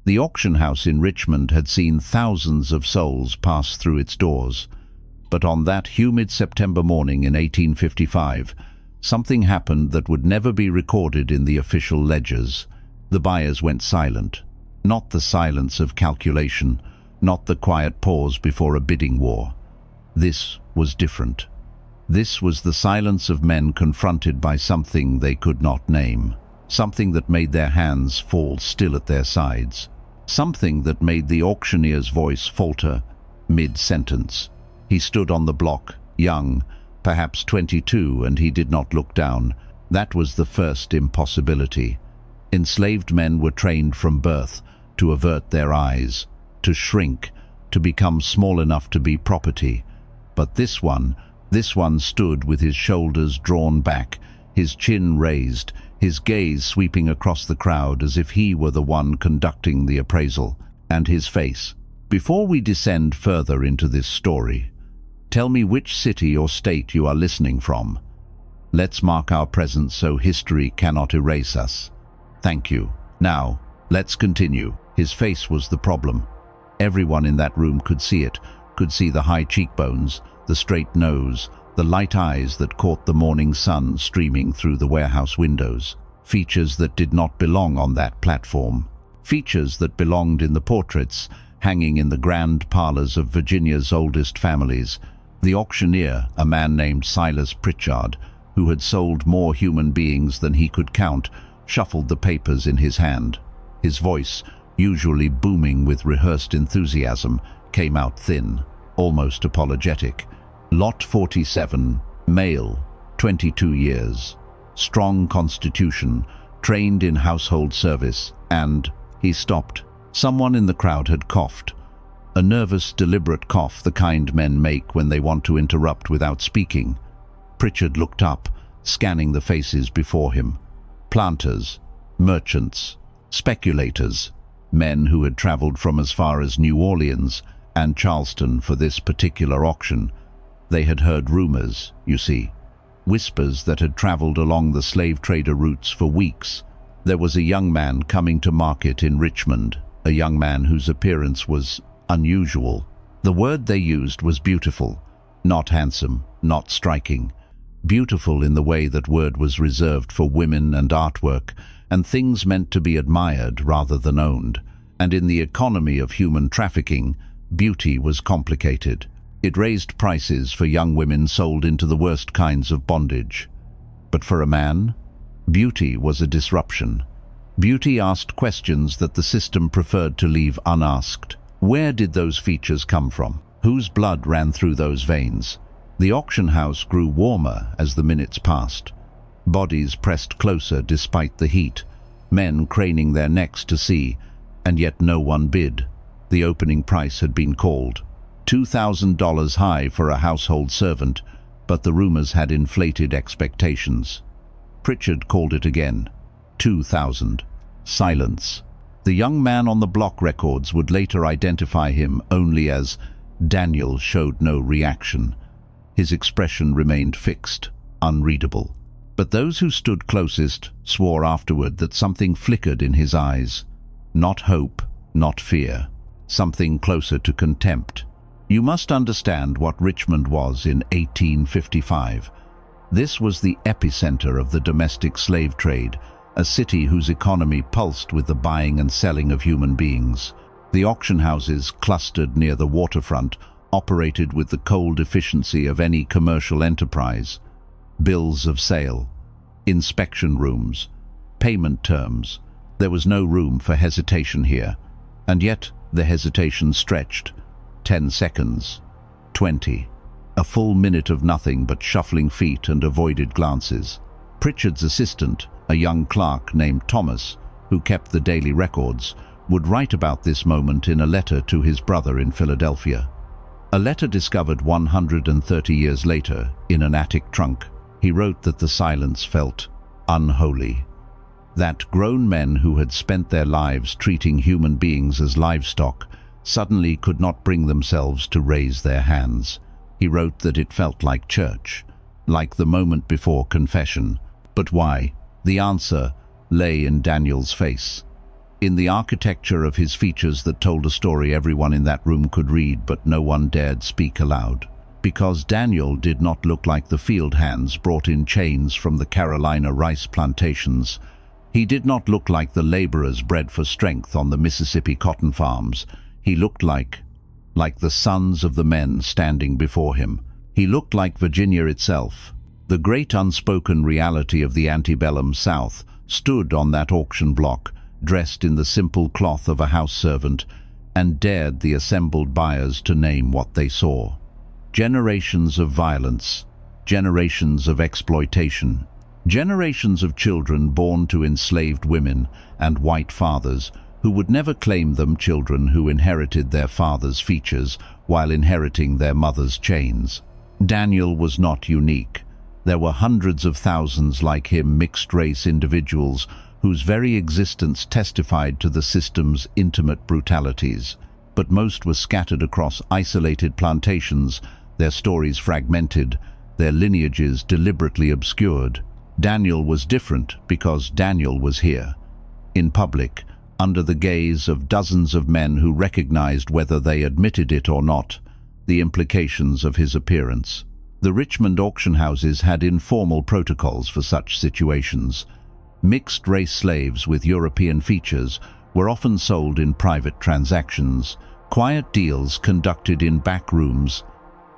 The auction house in Richmond had seen thousands of souls pass through its doors. But on that humid September morning in 1855, something happened that would never be recorded in the official ledgers. The buyers went silent. Not the silence of calculation, not the quiet pause before a bidding war. This was different. This was the silence of men confronted by something they could not name, something that made their hands fall still at their sides, something that made the auctioneer's voice falter mid-sentence. He stood on the block, young, perhaps 22, and he did not look down. That was the first impossibility. Enslaved men were trained from birth to avert their eyes, to shrink, to become small enough to be property. But this one stood with his shoulders drawn back, his chin raised, his gaze sweeping across the crowd as if he were the one conducting the appraisal, and his face. Before we descend further into this story, tell me which city or state you are listening from. Let's mark our presence so history cannot erase us. Thank you. Now, let's continue. His face was the problem. Everyone in that room could see it, could see the high cheekbones, the straight nose, the light eyes that caught the morning sun streaming through the warehouse windows. Features that did not belong on that platform. Features that belonged in the portraits hanging in the grand parlors of Virginia's oldest families. The auctioneer, a man named Silas Pritchard, who had sold more human beings than he could count, shuffled the papers in his hand. His voice, usually booming with rehearsed enthusiasm, came out thin, almost apologetic. Lot 47, male, 22 years, strong constitution, trained in household service, and he stopped. Someone in the crowd had coughed. A nervous, deliberate cough, the kind men make when they want to interrupt without speaking. Pritchard looked up, scanning the faces before him. Planters, merchants, speculators, men who had traveled from as far as New Orleans and Charleston for this particular auction. They had heard rumors, you see, whispers that had traveled along the slave trader routes for weeks. There was a young man coming to market in Richmond, a young man whose appearance was unusual. The word they used was beautiful, not handsome, not striking. Beautiful in the way that word was reserved for women and artwork and things meant to be admired rather than owned. And in the economy of human trafficking, beauty was complicated. It raised prices for young women sold into the worst kinds of bondage. But for a man, beauty was a disruption. Beauty asked questions that the system preferred to leave unasked. Where did those features come from? Whose blood ran through those veins? The auction house grew warmer as the minutes passed. Bodies pressed closer despite the heat, men craning their necks to see, and yet no one bid. The opening price had been called. $2,000 high for a household servant, but the rumors had inflated expectations. Pritchard called it again. 2,000. Silence. The young man on the block records would later identify him only as Daniel. Showed no reaction. His expression remained fixed, unreadable. But those who stood closest swore afterward that something flickered in his eyes. Not hope, not fear. Something closer to contempt. You must understand what Richmond was in 1855. This was the epicenter of the domestic slave trade, a city whose economy pulsed with the buying and selling of human beings. The auction houses, clustered near the waterfront, operated with the cold efficiency of any commercial enterprise. Bills of sale, inspection rooms, payment terms. There was no room for hesitation here, and yet the hesitation stretched. 10 seconds, 20, a full minute of nothing but shuffling feet and avoided glances. Pritchard's assistant, a young clerk named Thomas, who kept the daily records, would write about this moment in a letter to his brother in Philadelphia. A letter discovered 130 years later in an attic trunk. He wrote that the silence felt unholy. That grown men who had spent their lives treating human beings as livestock suddenly could not bring themselves to raise their hands. He wrote that it felt like church, like the moment before confession. But why? The answer lay in Daniel's face. in the architecture of his features that told a story everyone in that room could read, but no one dared speak aloud. Because Daniel did not look like the field hands brought in chains from the Carolina rice plantations. He did not look like the laborers bred for strength on the Mississippi cotton farms. He looked like the sons of the men standing before him. He looked like Virginia itself. The great unspoken reality of the antebellum South stood on that auction block, dressed in the simple cloth of a house servant, and dared the assembled buyers to name what they saw. Generations of violence, generations of exploitation, generations of children born to enslaved women and white fathers who would never claim them, children who inherited their father's features while inheriting their mother's chains. Daniel was not unique. There were hundreds of thousands like him, mixed-race individuals whose very existence testified to the system's intimate brutalities. But most were scattered across isolated plantations, their stories fragmented, their lineages deliberately obscured. Daniel was different because Daniel was here, in public, under the gaze of dozens of men who recognized, whether they admitted it or not, the implications of his appearance. The Richmond auction houses had informal protocols for such situations. Mixed-race slaves with European features were often sold in private transactions, quiet deals conducted in back rooms,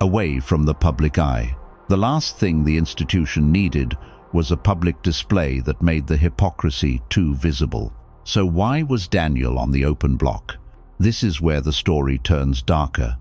away from the public eye. The last thing the institution needed was a public display that made the hypocrisy too visible. So why was Daniel on the open block? This is where the story turns darker.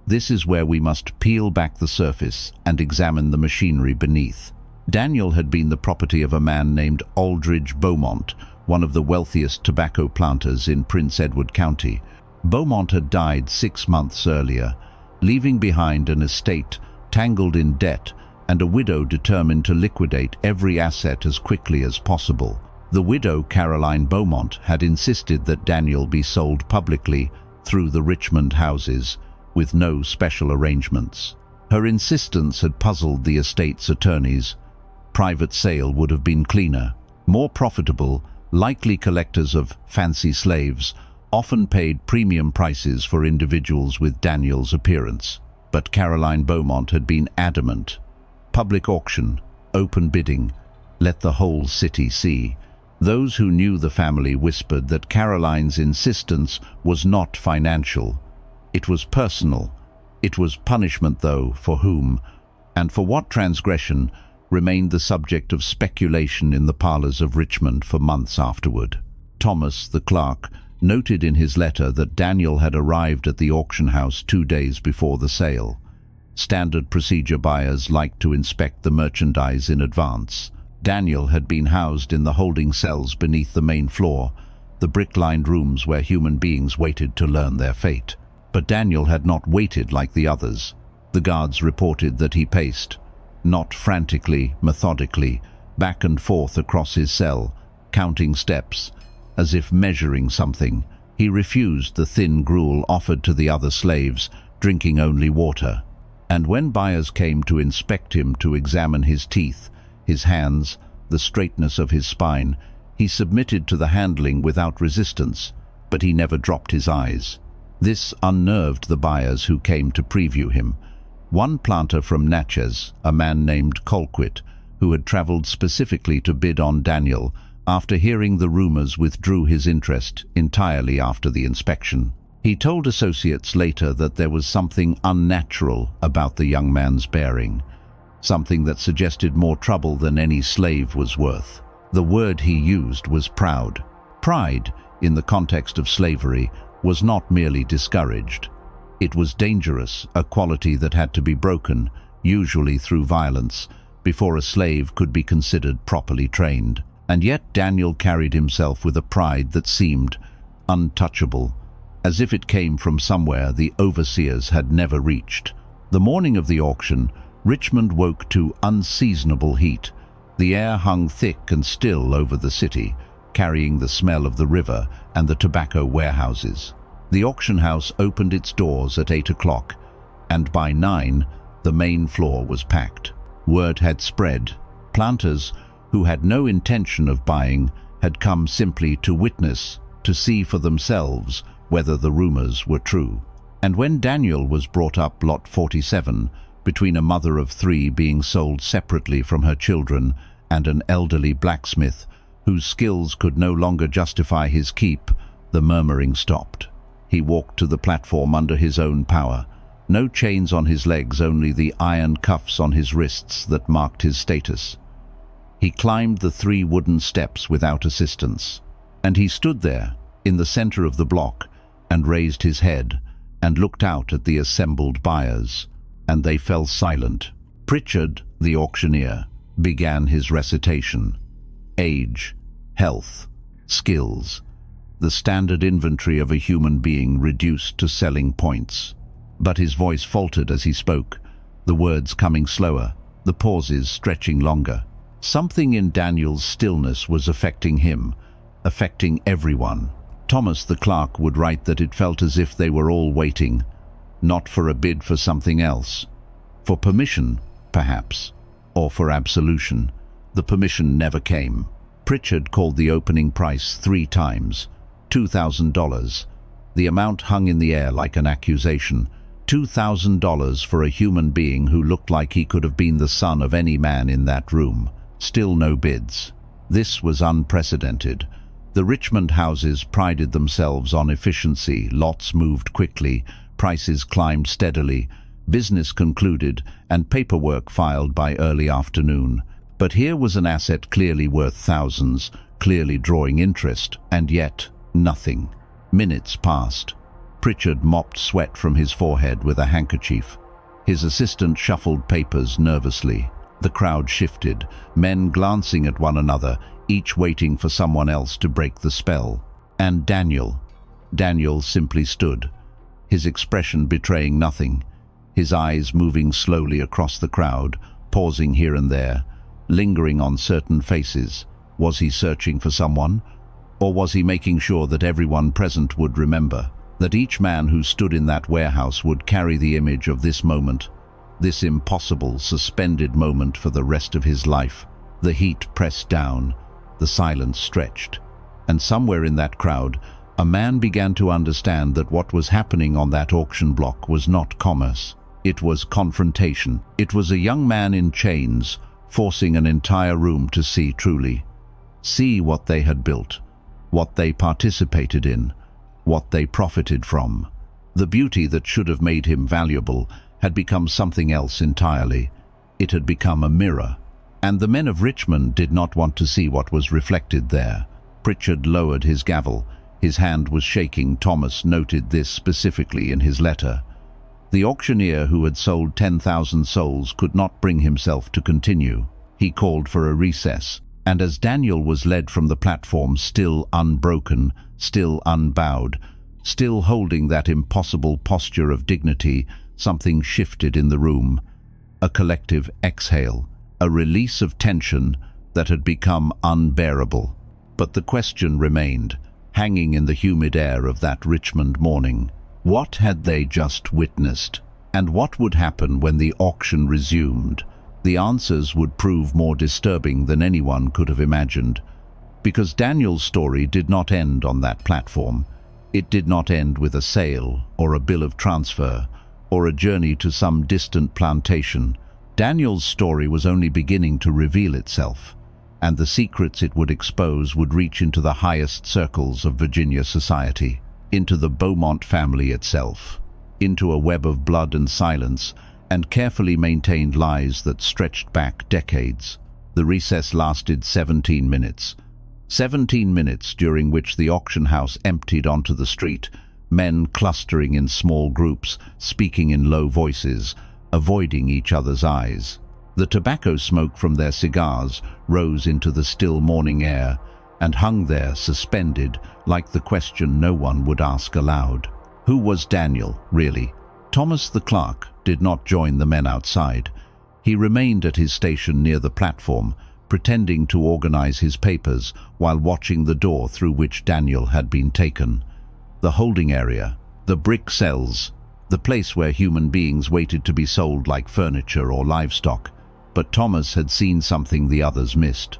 This is where we must peel back the surface and examine the machinery beneath. Daniel had been the property of a man named Aldridge Beaumont, one of the wealthiest tobacco planters in Prince Edward County. Beaumont had died 6 months earlier, leaving behind an estate tangled in debt and a widow determined to liquidate every asset as quickly as possible. The widow, Caroline Beaumont, had insisted that Daniel be sold publicly through the Richmond houses, with no special arrangements. Her insistence had puzzled the estate's attorneys. Private sale would have been cleaner, more profitable. Likely collectors of fancy slaves often paid premium prices for individuals with Daniel's appearance. But Caroline Beaumont had been adamant. Public auction, open bidding, let the whole city see. Those who knew the family whispered that Caroline's insistence was not financial. It was personal. It was punishment, though, for whom, and for what transgression, remained the subject of speculation in the parlors of Richmond for months afterward. Thomas, the clerk, noted in his letter that Daniel had arrived at the auction house 2 days before the sale. Standard procedure: buyers liked to inspect the merchandise in advance. Daniel had been housed in the holding cells beneath the main floor, the brick-lined rooms where human beings waited to learn their fate. But Daniel had not waited like the others. The guards reported that he paced, not frantically, methodically, back and forth across his cell, counting steps, as if measuring something. He refused the thin gruel offered to the other slaves, drinking only water. And when buyers came to inspect him, to examine his teeth, his hands, the straightness of his spine, he submitted to the handling without resistance, but he never dropped his eyes. This unnerved the buyers who came to preview him. One planter from Natchez, a man named Colquitt, who had traveled specifically to bid on Daniel, after hearing the rumors, withdrew his interest entirely after the inspection. He told associates later that there was something unnatural about the young man's bearing, something that suggested more trouble than any slave was worth. The word he used was proud. Pride, in the context of slavery, was not merely discouraged. It was dangerous, a quality that had to be broken, usually through violence, before a slave could be considered properly trained. And yet Daniel carried himself with a pride that seemed untouchable, as if it came from somewhere the overseers had never reached. The morning of the auction, Richmond woke to unseasonable heat. The air hung thick and still over the city, carrying the smell of the river and the tobacco warehouses. The auction house opened its doors at 8 o'clock, and by 9, the main floor was packed. Word had spread. Planters, who had no intention of buying, had come simply to witness to see for themselves whether the rumors were true. And when Daniel was brought up Lot 47, between a mother of 3 being sold separately from her children and an elderly blacksmith whose skills could no longer justify his keep, the murmuring stopped. He walked to the platform under his own power. No chains on his legs, only the iron cuffs on his wrists that marked his status. He climbed the 3 wooden steps without assistance, and he stood there, in the center of the block, and raised his head, and looked out at the assembled buyers, and they fell silent. Pritchard, the auctioneer, began his recitation. Age, health, skills, the standard inventory of a human being reduced to selling points. But his voice faltered as he spoke, the words coming slower, the pauses stretching longer. Something in Daniel's stillness was affecting him, affecting everyone. Thomas the clerk would write that it felt as if they were all waiting, not for a bid for something else. For permission, perhaps, or for absolution. The permission never came. Pritchard called the opening price 3 times, $2,000. The amount hung in the air like an accusation. $2,000 for a human being who looked like he could have been the son of any man in that room. Still no bids. This was unprecedented. The Richmond houses prided themselves on efficiency. Lots moved quickly, prices climbed steadily, business concluded, and paperwork filed by early afternoon. But here was an asset clearly worth thousands, clearly drawing interest, and yet nothing. Minutes passed. Pritchard mopped sweat from his forehead with a handkerchief. His assistant shuffled papers nervously. The crowd shifted, men glancing at one another, each waiting for someone else to break the spell. And Daniel simply stood, his expression betraying nothing, his eyes moving slowly across the crowd, pausing here and there, lingering on certain faces. Was he searching for someone? Or was he making sure that everyone present would remember, that each man who stood in that warehouse would carry the image of this moment, this impossible, suspended moment for the rest of his life? The heat pressed down, the silence stretched, and somewhere in that crowd, a man began to understand that what was happening on that auction block was not commerce. It was confrontation. It was a young man in chains, forcing an entire room to see truly. See what they had built, what they participated in, what they profited from. The beauty that should have made him valuable had become something else entirely. It had become a mirror. And the men of Richmond did not want to see what was reflected there. Pritchard lowered his gavel. His hand was shaking. Thomas noted this specifically in his letter. The auctioneer who had sold 10,000 souls could not bring himself to continue. He called for a recess, and as Daniel was led from the platform, still unbroken, still unbowed, still holding that impossible posture of dignity, something shifted in the room. A collective exhale, a release of tension that had become unbearable. But the question remained, hanging in the humid air of that Richmond morning. What had they just witnessed? And what would happen when the auction resumed? The answers would prove more disturbing than anyone could have imagined. Because Daniel's story did not end on that platform. It did not end with a sale, or a bill of transfer, or a journey to some distant plantation. Daniel's story was only beginning to reveal itself, and the secrets it would expose would reach into the highest circles of Virginia society, into the Beaumont family itself, into a web of blood and silence and carefully maintained lies that stretched back decades. The recess lasted 17 minutes. 17 minutes during which the auction house emptied onto the street, men clustering in small groups, speaking in low voices, avoiding each other's eyes. The tobacco smoke from their cigars rose into the still morning air and hung there suspended like the question no one would ask aloud. Who was Daniel, really? Thomas the clerk did not join the men outside. He remained at his station near the platform, pretending to organize his papers while watching the door through which Daniel had been taken. The holding area, the brick cells, the place where human beings waited to be sold like furniture or livestock. But Thomas had seen something the others missed.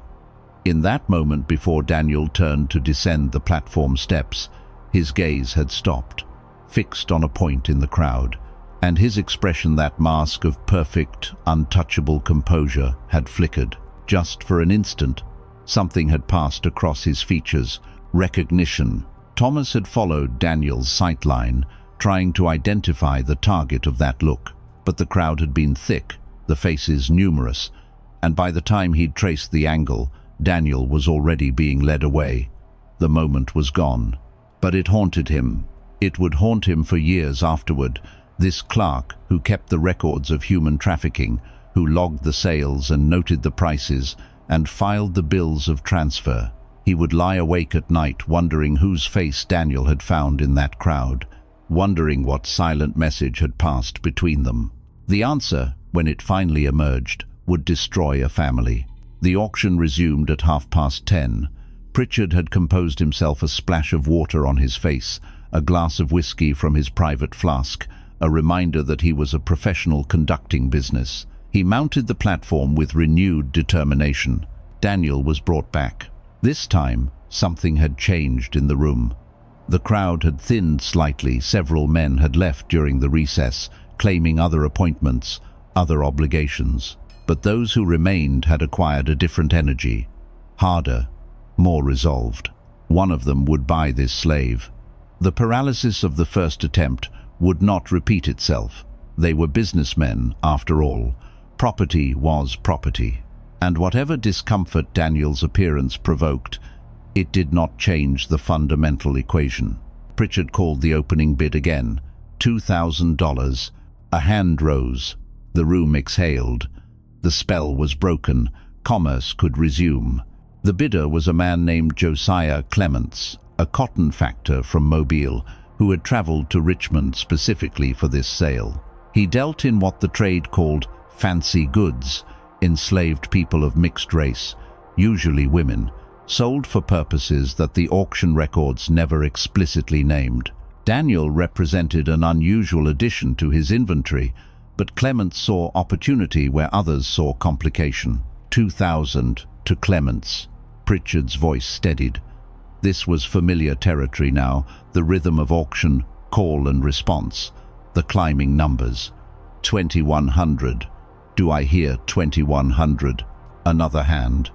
In that moment before Daniel turned to descend the platform steps, his gaze had stopped, fixed on a point in the crowd, and his expression, that mask of perfect, untouchable composure, had flickered. Just for an instant, something had passed across his features: recognition. Thomas had followed Daniel's sightline, trying to identify the target of that look, but the crowd had been thick, the faces numerous, and by the time he'd traced the angle, Daniel was already being led away. The moment was gone. But it haunted him. It would haunt him for years afterward. This clerk who kept the records of human trafficking, who logged the sales and noted the prices and filed the bills of transfer. He would lie awake at night wondering whose face Daniel had found in that crowd, wondering what silent message had passed between them. The answer, when it finally emerged, would destroy a family. The auction resumed at 10:30. Pritchard had composed himself a splash of water on his face, a glass of whiskey from his private flask, a reminder that he was a professional conducting business. He mounted the platform with renewed determination. Daniel was brought back. This time, something had changed in the room. The crowd had thinned slightly. Several men had left during the recess, claiming other appointments, other obligations. But those who remained had acquired a different energy, harder, more resolved. One of them would buy this slave. The paralysis of the first attempt would not repeat itself. They were businessmen, after all. Property was property. And whatever discomfort Daniel's appearance provoked, it did not change the fundamental equation. Pritchard called the opening bid again. $2,000. A hand rose. The room exhaled. The spell was broken. Commerce could resume. The bidder was a man named Josiah Clements, a cotton factor from Mobile, who had traveled to Richmond specifically for this sale. He dealt in what the trade called fancy goods, enslaved people of mixed race, usually women, sold for purposes that the auction records never explicitly named. Daniel represented an unusual addition to his inventory, but Clements saw opportunity where others saw complication. 2,000 to Clements. Pritchard's voice steadied. This was familiar territory now, the rhythm of auction, call and response, the climbing numbers. 2,100. Do I hear 2,100? Another hand.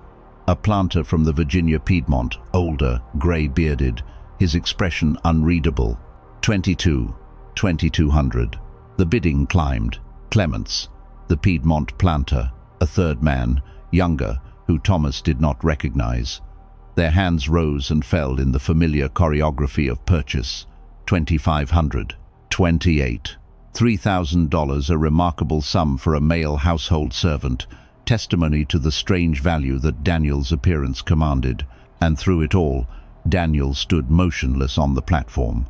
A planter from the Virginia Piedmont, older, grey-bearded, his expression unreadable. 22. 2,200. The bidding climbed. Clements, the Piedmont planter, a third man, younger, who Thomas did not recognize. Their hands rose and fell in the familiar choreography of purchase. 2,500. 28. $3,000, a remarkable sum for a male household servant, testimony to the strange value that Daniel's appearance commanded. And through it all, Daniel stood motionless on the platform.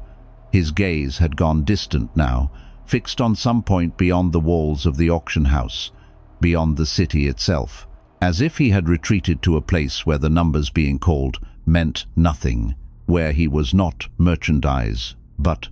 His gaze had gone distant now, fixed on some point beyond the walls of the auction house, beyond the city itself, as if he had retreated to a place where the numbers being called meant nothing, where he was not merchandise, but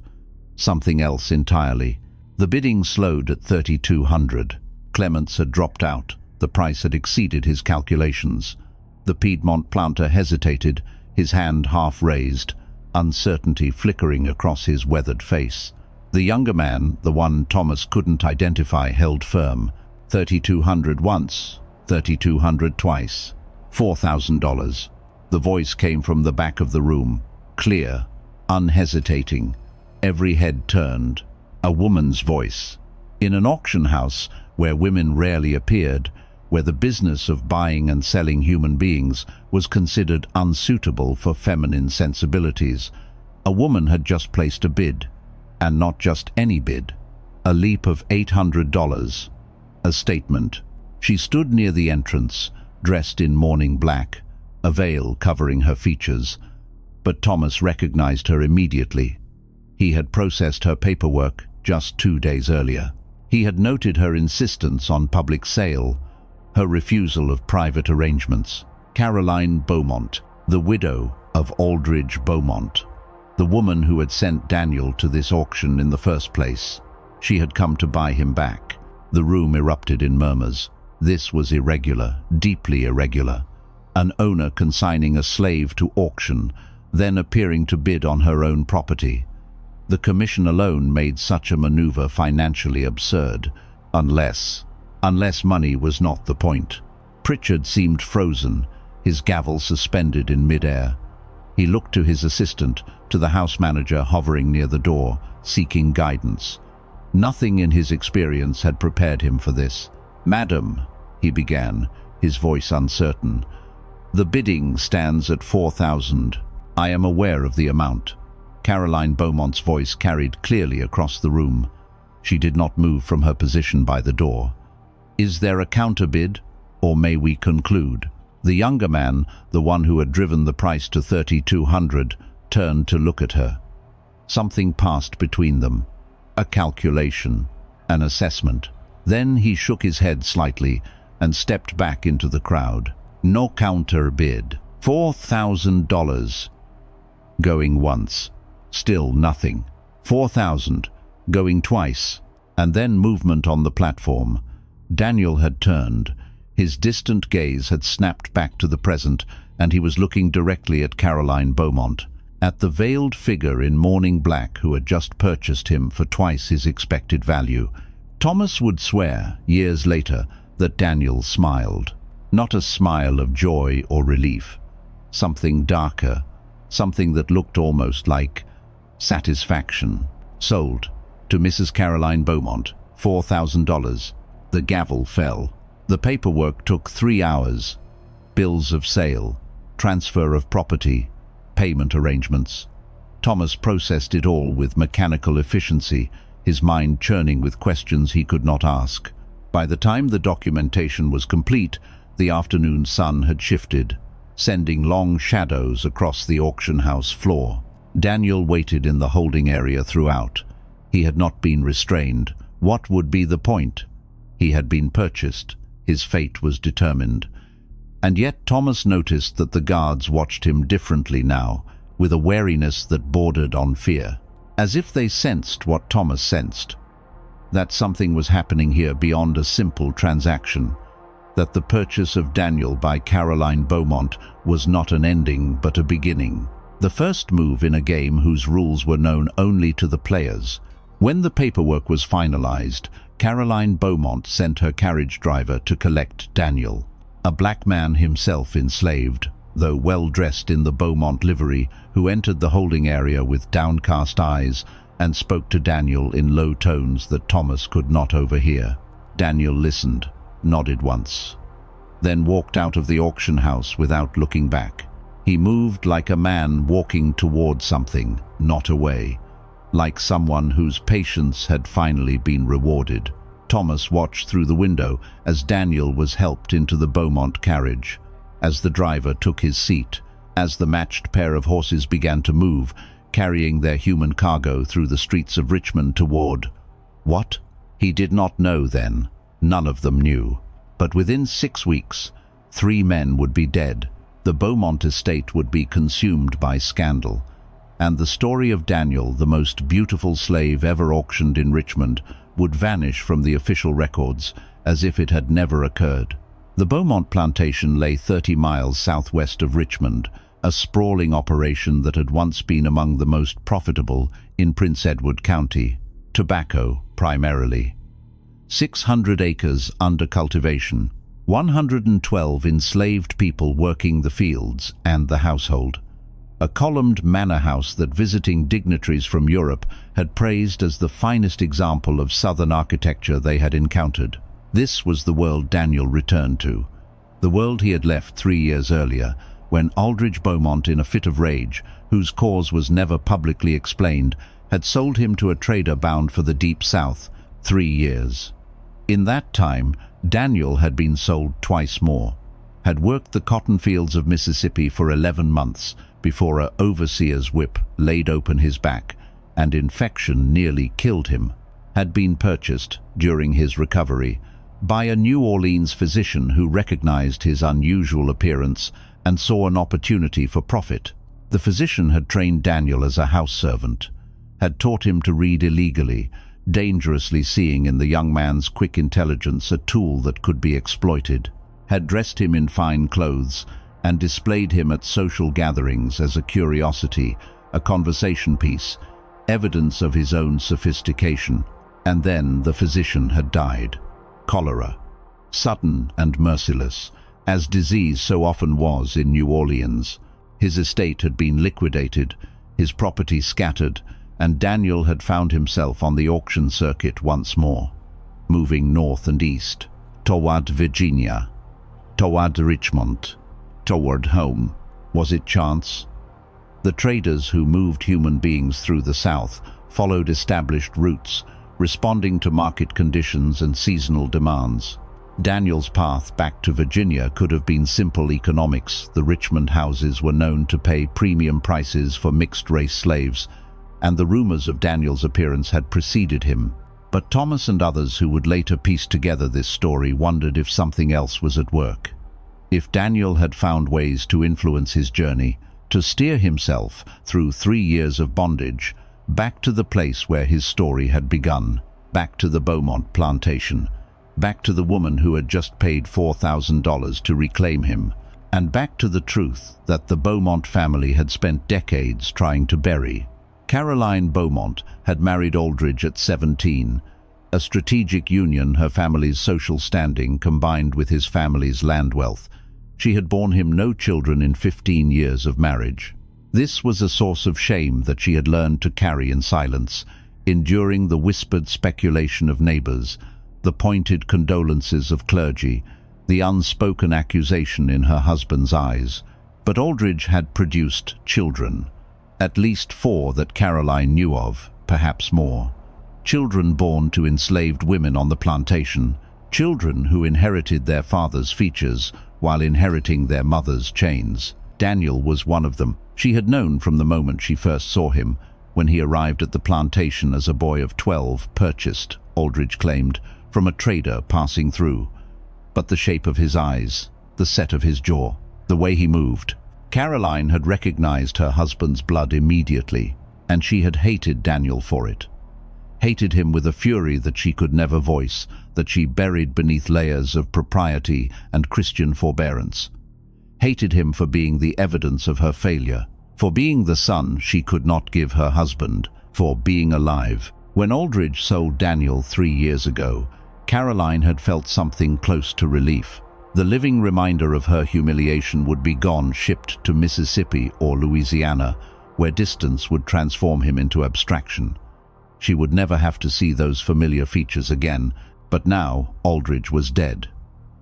something else entirely. The bidding slowed at 3,200. Clements had dropped out. The price had exceeded his calculations. The Piedmont planter hesitated, his hand half raised, uncertainty flickering across his weathered face. The younger man, the one Thomas couldn't identify, held firm. 3,200 once, 3,200 twice, $4,000. The voice came from the back of the room, clear, unhesitating. Every head turned. A woman's voice. In an auction house where women rarely appeared, where the business of buying and selling human beings was considered unsuitable for feminine sensibilities, a woman had just placed a bid. And not just any bid. A leap of $800. A statement. She stood near the entrance, dressed in mourning black, a veil covering her features. But Thomas recognized her immediately. He had processed her paperwork just 2 days earlier. He had noted her insistence on public sale, her refusal of private arrangements. Caroline Beaumont, the widow of Aldridge Beaumont. The woman who had sent Daniel to this auction in the first place. She had come to buy him back. The room erupted in murmurs. This was irregular, deeply irregular. an owner consigning a slave to auction, then appearing to bid on her own property. The commission alone made such a maneuver financially absurd, unless money was not the point. Pritchard seemed frozen, his gavel suspended in mid-air. He looked to his assistant, to the house manager hovering near the door, seeking guidance. Nothing in his experience had prepared him for this. "Madam," he began, his voice uncertain, "the bidding stands at 4,000. I am aware of the amount." Caroline Beaumont's voice carried clearly across the room. She did not move from her position by the door. "Is there a counterbid, or may we conclude?" The younger man, the one who had driven the price to 3,200, turned to look at her. Something passed between them. A calculation, an assessment. Then he shook his head slightly and stepped back into the crowd. "No counter bid. $4,000. Going once. Still nothing. 4,000. Going twice. And then movement on the platform. Daniel had turned. His distant gaze had snapped back to the present, and he was looking directly at Caroline Beaumont, at the veiled figure in morning black who had just purchased him for twice his expected value. Thomas would swear, years later, that Daniel smiled. Not a smile of joy or relief. Something darker, something that looked almost like satisfaction. Sold to Mrs. Caroline Beaumont, $4,000. The gavel fell. The paperwork took 3 hours. Bills of sale, transfer of property, payment arrangements. Thomas processed it all with mechanical efficiency, his mind churning with questions he could not ask. By the time the documentation was complete, the afternoon sun had shifted, sending long shadows across the auction house floor. Daniel waited in the holding area throughout. He had not been restrained. What would be the point? He had been purchased. His fate was determined. And yet Thomas noticed that the guards watched him differently now, with a wariness that bordered on fear, as if they sensed what Thomas sensed, that something was happening here beyond a simple transaction, that the purchase of Daniel by Caroline Beaumont was not an ending but a beginning, the first move in a game whose rules were known only to the players. When the paperwork was finalized, Caroline Beaumont sent her carriage driver to collect Daniel, a black man himself enslaved, though well dressed in the Beaumont livery, who entered the holding area with downcast eyes and spoke to Daniel in low tones that Thomas could not overhear. Daniel listened, nodded once, then walked out of the auction house without looking back. He moved like a man walking toward something, not away, like someone whose patience had finally been rewarded. Thomas watched through the window as Daniel was helped into the Beaumont carriage, as the driver took his seat, as the matched pair of horses began to move, carrying their human cargo through the streets of Richmond toward what? He did not know then. None of them knew. But within 6 weeks, 3 men would be dead. The Beaumont estate would be consumed by scandal. And the story of Daniel, the most beautiful slave ever auctioned in Richmond, would vanish from the official records as if it had never occurred. The Beaumont plantation lay 30 miles southwest of Richmond, a sprawling operation that had once been among the most profitable in Prince Edward County. Tobacco, primarily. 600 acres under cultivation, 112 enslaved people working the fields and the household. A columned manor house that visiting dignitaries from Europe had praised as the finest example of southern architecture they had encountered. This was the world Daniel returned to, the world he had left 3 years earlier, when Aldridge Beaumont, in a fit of rage, whose cause was never publicly explained, had sold him to a trader bound for the Deep South. 3 years. In that time, Daniel had been sold twice more, had worked the cotton fields of Mississippi for 11 months before an overseer's whip laid open his back and infection nearly killed him, had been purchased, during his recovery, by a New Orleans physician who recognized his unusual appearance and saw an opportunity for profit. The physician had trained Daniel as a house servant, had taught him to read illegally, dangerously seeing in the young man's quick intelligence a tool that could be exploited, had dressed him in fine clothes and displayed him at social gatherings as a curiosity, a conversation piece, evidence of his own sophistication. And then the physician had died. Cholera. Sudden and merciless, as disease so often was in New Orleans. His estate had been liquidated, his property scattered, and Daniel had found himself on the auction circuit once more, moving north and east, toward Virginia, toward Richmond, toward home. Was it chance? The traders who moved human beings through the South followed established routes, responding to market conditions and seasonal demands. Daniel's path back to Virginia could have been simple economics. The Richmond houses were known to pay premium prices for mixed-race slaves, and the rumors of Daniel's appearance had preceded him. But Thomas and others who would later piece together this story wondered if something else was at work. If Daniel had found ways to influence his journey, to steer himself through 3 years of bondage, back to the place where his story had begun, back to the Beaumont plantation, back to the woman who had just paid $4,000 to reclaim him, and back to the truth that the Beaumont family had spent decades trying to bury. Caroline Beaumont had married Aldridge at 17, a strategic union, her family's social standing combined with his family's land wealth. She had borne him no children in 15 years of marriage. This was a source of shame that she had learned to carry in silence, enduring the whispered speculation of neighbors, the pointed condolences of clergy, the unspoken accusation in her husband's eyes. But Aldridge had produced children, at least 4 that Caroline knew of, perhaps more. Children born to enslaved women on the plantation, children who inherited their father's features while inheriting their mother's chains. Daniel was one of them. She had known from the moment she first saw him, when he arrived at the plantation as a boy of 12, purchased, Aldridge claimed, from a trader passing through. But the shape of his eyes, the set of his jaw, the way he moved. Caroline had recognized her husband's blood immediately, and she had hated Daniel for it. Hated him with a fury that she could never voice, that she buried beneath layers of propriety and Christian forbearance. Hated him for being the evidence of her failure, for being the son she could not give her husband, for being alive. When Aldridge sold Daniel 3 years ago, Caroline had felt something close to relief. The living reminder of her humiliation would be gone, shipped to Mississippi or Louisiana, where distance would transform him into abstraction. She would never have to see those familiar features again, but now Aldridge was dead.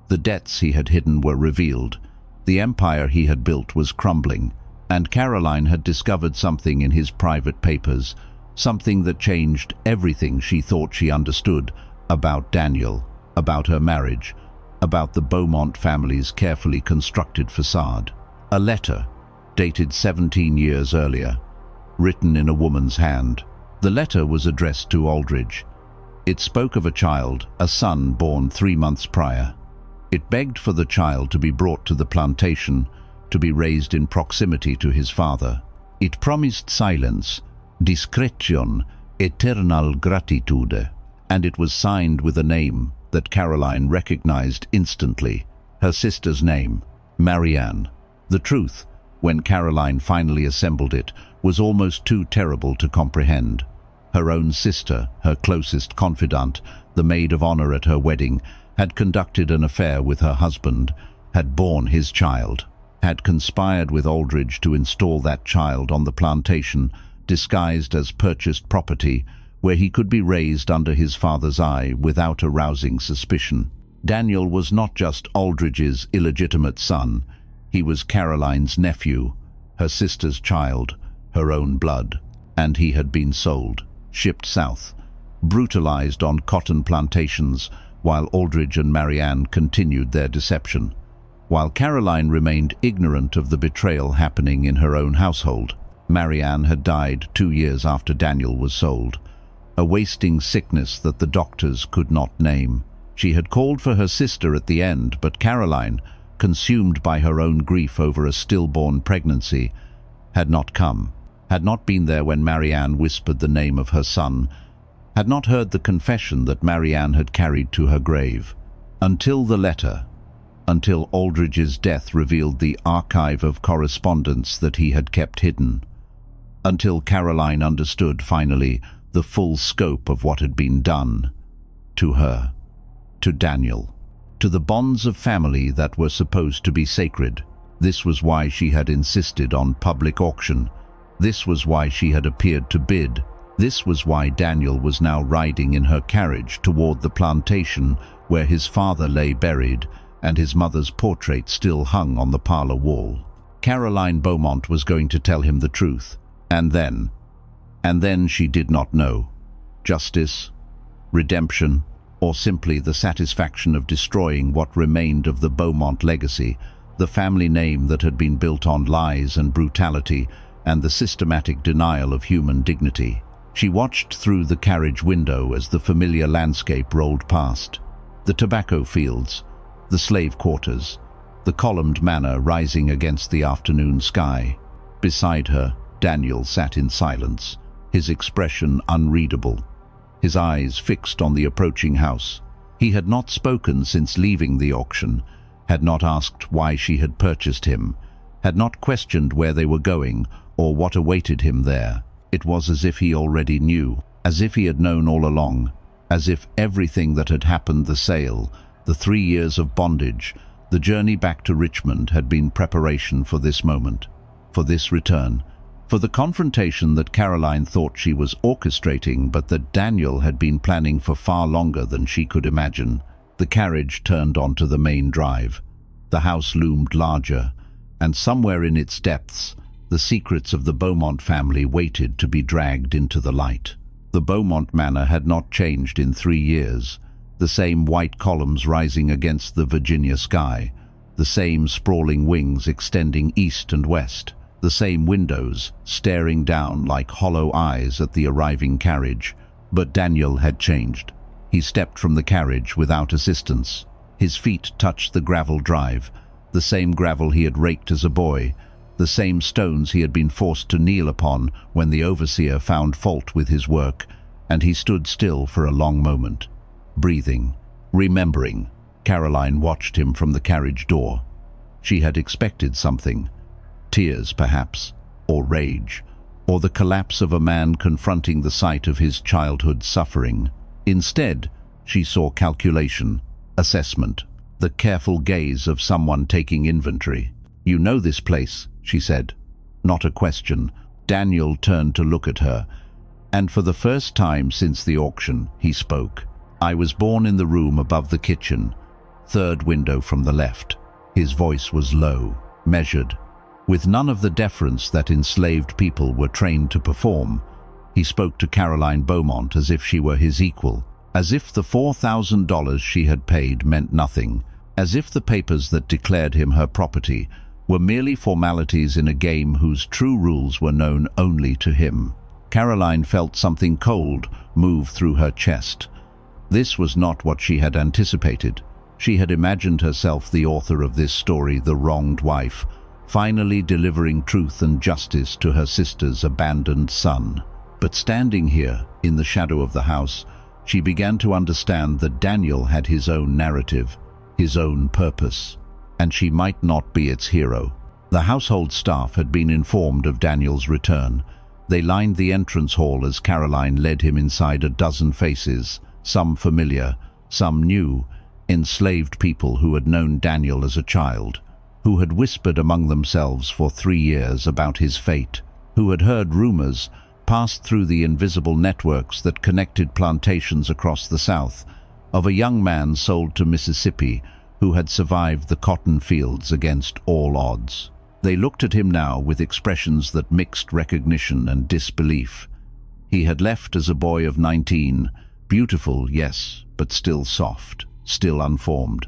The debts he had hidden were revealed. The empire he had built was crumbling, and Caroline had discovered something in his private papers, something that changed everything she thought she understood about Daniel, about her marriage, about the Beaumont family's carefully constructed facade. A letter, dated 17 years earlier, written in a woman's hand. The letter was addressed to Aldridge. It spoke of a child, a son born 3 months prior. It begged for the child to be brought to the plantation, to be raised in proximity to his father. It promised silence, discretion, eternal gratitude, and it was signed with a name that Caroline recognized instantly, her sister's name, Marianne. The truth, when Caroline finally assembled it, was almost too terrible to comprehend. Her own sister, her closest confidant, the maid of honor at her wedding, had conducted an affair with her husband, had borne his child, had conspired with Aldridge to install that child on the plantation, disguised as purchased property, where he could be raised under his father's eye without arousing suspicion. Daniel was not just Aldridge's illegitimate son, he was Caroline's nephew, her sister's child, her own blood, and he had been sold, shipped south, brutalized on cotton plantations, while Aldridge and Marianne continued their deception, while Caroline remained ignorant of the betrayal happening in her own household. Marianne had died 2 years after Daniel was sold, a wasting sickness that the doctors could not name. She had called for her sister at the end, but Caroline, consumed by her own grief over a stillborn pregnancy, had not come, had not been there when Marianne whispered the name of her son, had not heard the confession that Marianne had carried to her grave. Until the letter. until Aldridge's death revealed the archive of correspondence that he had kept hidden, until Caroline understood finally the full scope of what had been done to her, to Daniel, to the bonds of family that were supposed to be sacred. This was why she had insisted on public auction. This was why she had appeared to bid. This was why Daniel was now riding in her carriage toward the plantation where his father lay buried and his mother's portrait still hung on the parlor wall. Caroline Beaumont was going to tell him the truth. And then she did not know. Justice, redemption, or simply the satisfaction of destroying what remained of the Beaumont legacy, the family name that had been built on lies and brutality and the systematic denial of human dignity. She watched through the carriage window as the familiar landscape rolled past. The tobacco fields, the slave quarters, the columned manor rising against the afternoon sky. Beside her, Daniel sat in silence, his expression unreadable, his eyes fixed on the approaching house. He had not spoken since leaving the auction, had not asked why she had purchased him, had not questioned where they were going or what awaited him there. It was as if he already knew, as if he had known all along, as if everything that had happened, the sale, the 3 years of bondage, the journey back to Richmond, had been preparation for this moment, for this return, for the confrontation that Caroline thought she was orchestrating but that Daniel had been planning for far longer than she could imagine. The carriage turned onto the main drive. The house loomed larger, and somewhere in its depths, the secrets of the Beaumont family waited to be dragged into the light. The Beaumont manor had not changed in 3 years. The same white columns rising against the Virginia sky, the same sprawling wings extending east and west, the same windows staring down like hollow eyes at the arriving carriage. But Daniel had changed. He stepped from the carriage without assistance. His feet touched the gravel drive, the same gravel he had raked as a boy, the same stones he had been forced to kneel upon when the overseer found fault with his work, and he stood still for a long moment, breathing, remembering. Caroline watched him from the carriage door. She had expected something. Tears, perhaps, or rage, or the collapse of a man confronting the sight of his childhood suffering. Instead, she saw calculation, assessment, the careful gaze of someone taking inventory. "You know this place," she said. Not a question. Daniel turned to look at her, and for the first time since the auction, he spoke. "I was born in the room above the kitchen, 3rd window from the left." His voice was low, measured, with none of the deference that enslaved people were trained to perform. He spoke to Caroline Beaumont as if she were his equal, as if the $4,000 she had paid meant nothing, as if the papers that declared him her property were merely formalities in a game whose true rules were known only to him. Caroline felt something cold move through her chest. This was not what she had anticipated. She had imagined herself the author of this story, the wronged wife, finally delivering truth and justice to her sister's abandoned son. But standing here, in the shadow of the house, she began to understand that Daniel had his own narrative, his own purpose, and she might not be its hero. The household staff had been informed of Daniel's return. They lined the entrance hall as Caroline led him inside a dozen faces, some familiar, some new, enslaved people who had known Daniel as a child, who had whispered among themselves for 3 years about his fate, who had heard rumors passed through the invisible networks that connected plantations across the South of a young man sold to Mississippi who had survived the cotton fields against all odds. They looked at him now with expressions that mixed recognition and disbelief. He had left as a boy of 19, beautiful, yes, but still soft, still unformed.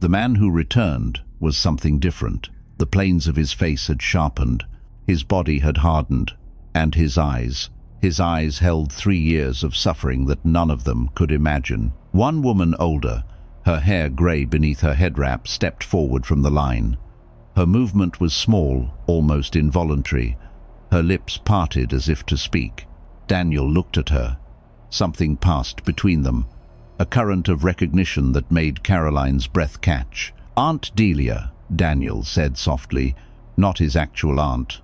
The man who returned was something different. The planes of his face had sharpened, his body had hardened, and his eyes held 3 years of suffering that none of them could imagine. One woman older, her hair grey beneath her head wrap, stepped forward from the line. Her movement was small, almost involuntary. Her lips parted as if to speak. Daniel looked at her. Something passed between them, a current of recognition that made Caroline's breath catch. "Aunt Delia," Daniel said softly, not his actual aunt,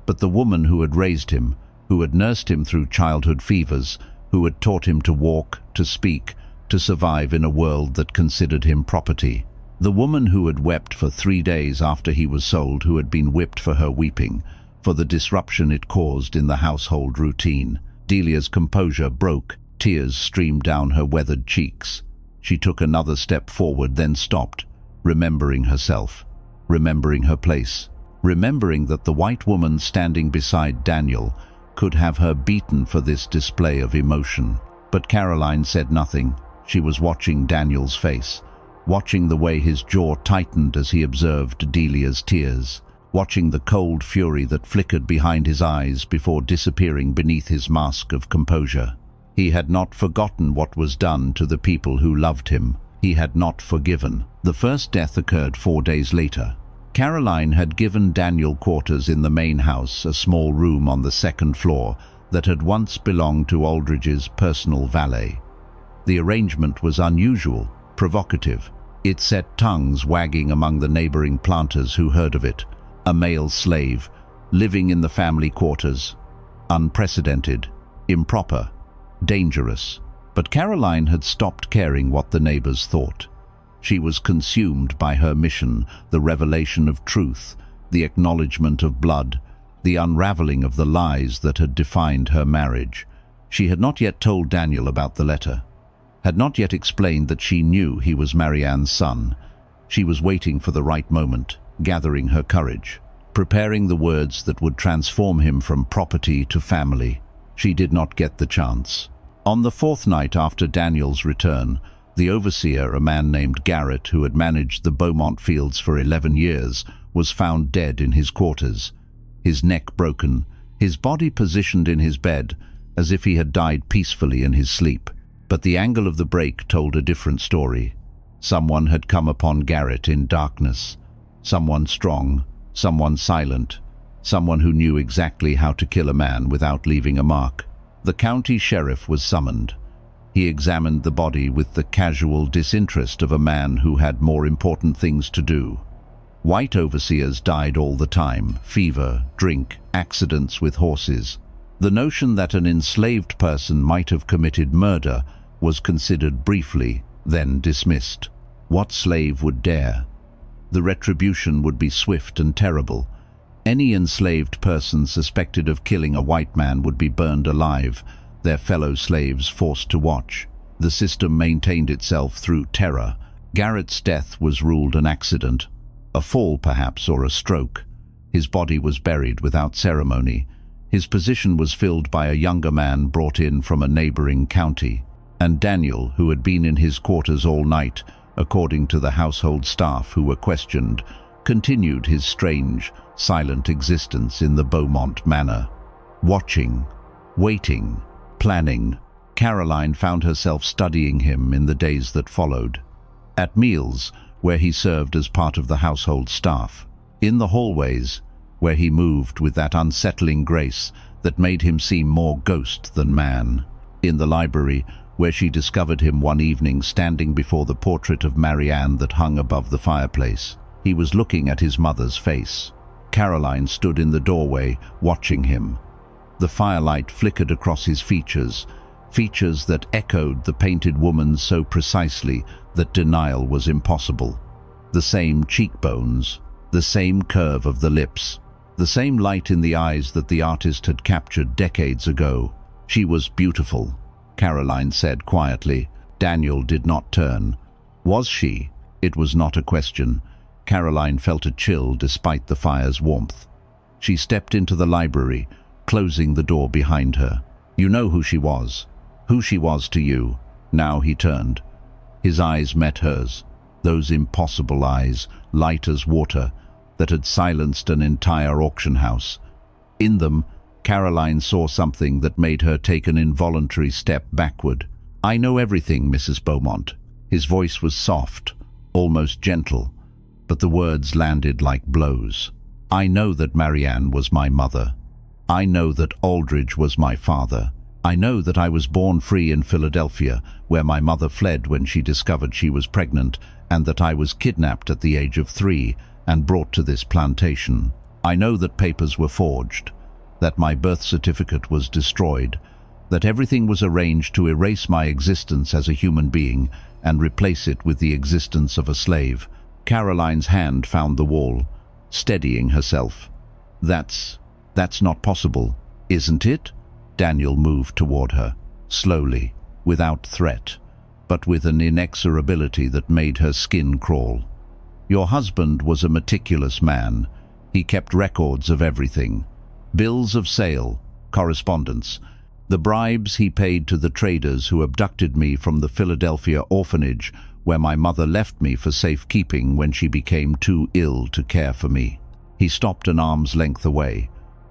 but the woman who had raised him, who had nursed him through childhood fevers, who had taught him to walk, to speak, to survive in a world that considered him property. The woman who had wept for 3 days after he was sold, who had been whipped for her weeping, for the disruption it caused in the household routine. Delia's composure broke. Tears streamed down her weathered cheeks. She took another step forward, then stopped, remembering herself, remembering her place, remembering that the white woman standing beside Daniel could have her beaten for this display of emotion. But Caroline said nothing. She was watching Daniel's face, watching the way his jaw tightened as he observed Delia's tears, watching the cold fury that flickered behind his eyes before disappearing beneath his mask of composure. He had not forgotten what was done to the people who loved him. He had not forgiven. The first death occurred 4 days later. Caroline had given Daniel quarters in the main house, a small room on the 2nd floor that had once belonged to Aldridge's personal valet. The arrangement was unusual, provocative. It set tongues wagging among the neighboring planters who heard of it. A male slave, living in the family quarters. Unprecedented, improper, dangerous. But Caroline had stopped caring what the neighbors thought. She was consumed by her mission, the revelation of truth, the acknowledgement of blood, the unraveling of the lies that had defined her marriage. She had not yet told Daniel about the letter, had not yet explained that she knew he was Marianne's son. She was waiting for the right moment, gathering her courage, preparing the words that would transform him from property to family. She did not get the chance. On the 4th night after Daniel's return, the overseer, a man named Garrett, who had managed the Beaumont fields for 11 years, was found dead in his quarters, his neck broken, his body positioned in his bed as if he had died peacefully in his sleep. But the angle of the break told a different story. Someone had come upon Garrett in darkness. Someone strong, someone silent, someone who knew exactly how to kill a man without leaving a mark. The county sheriff was summoned. He examined the body with the casual disinterest of a man who had more important things to do. White overseers died all the time: fever, drink, accidents with horses. The notion that an enslaved person might have committed murder was considered briefly, then dismissed. What slave would dare? The retribution would be swift and terrible. Any enslaved person suspected of killing a white man would be burned alive, their fellow slaves forced to watch. The system maintained itself through terror. Garrett's death was ruled an accident, a fall perhaps, or a stroke. His body was buried without ceremony. His position was filled by a younger man brought in from a neighboring county. And Daniel, who had been in his quarters all night, according to the household staff who were questioned, continued his strange, silent existence in the Beaumont manor. Watching, waiting, planning. Caroline found herself studying him in the days that followed. At meals, where he served as part of the household staff. In the hallways, where he moved with that unsettling grace that made him seem more ghost than man. In the library, where she discovered him one evening standing before the portrait of Marianne that hung above the fireplace. He was looking at his mother's face. Caroline stood in the doorway, watching him. The firelight flickered across his features, features that echoed the painted woman's so precisely that denial was impossible. The same cheekbones, the same curve of the lips, the same light in the eyes that the artist had captured decades ago. She was beautiful, Caroline said quietly. Daniel did not turn. Was she? It was not a question. Caroline felt a chill despite the fire's warmth. She stepped into the library, closing the door behind her. You know who she was. Who she was to you. Now he turned. His eyes met hers, those impossible eyes, light as water, that had silenced an entire auction house. In them, Caroline saw something that made her take an involuntary step backward. I know everything, Mrs. Beaumont. His voice was soft, almost gentle, but the words landed like blows. I know that Marianne was my mother. I know that Aldridge was my father. I know that I was born free in Philadelphia, where my mother fled when she discovered she was pregnant, and that I was kidnapped at the age of 3 and brought to this plantation. I know that papers were forged, that my birth certificate was destroyed, that everything was arranged to erase my existence as a human being and replace it with the existence of a slave. Caroline's hand found the wall, steadying herself. That's not possible, isn't it? Daniel moved toward her, slowly, without threat, but with an inexorability that made her skin crawl. Your husband was a meticulous man. He kept records of everything. Bills of sale, correspondence, the bribes he paid to the traders who abducted me from the Philadelphia orphanage where my mother left me for safekeeping when she became too ill to care for me. He stopped an arm's length away,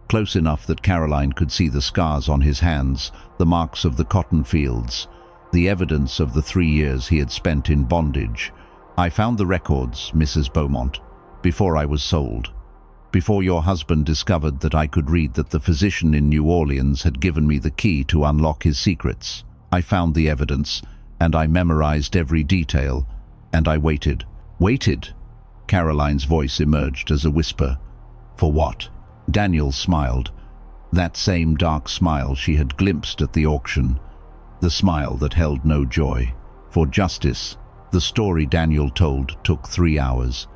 close enough that Caroline could see the scars on his hands, the marks of the cotton fields, the evidence of the 3 years he had spent in bondage. I found the records, Mrs. Beaumont, before I was sold. Before your husband discovered that I could read that the physician in New Orleans had given me the key to unlock his secrets. I found the evidence, and I memorized every detail, and I waited. Waited? Caroline's voice emerged as a whisper. For what? Daniel smiled. That same dark smile she had glimpsed at the auction. The smile that held no joy. For justice. The story Daniel told took 3 hours.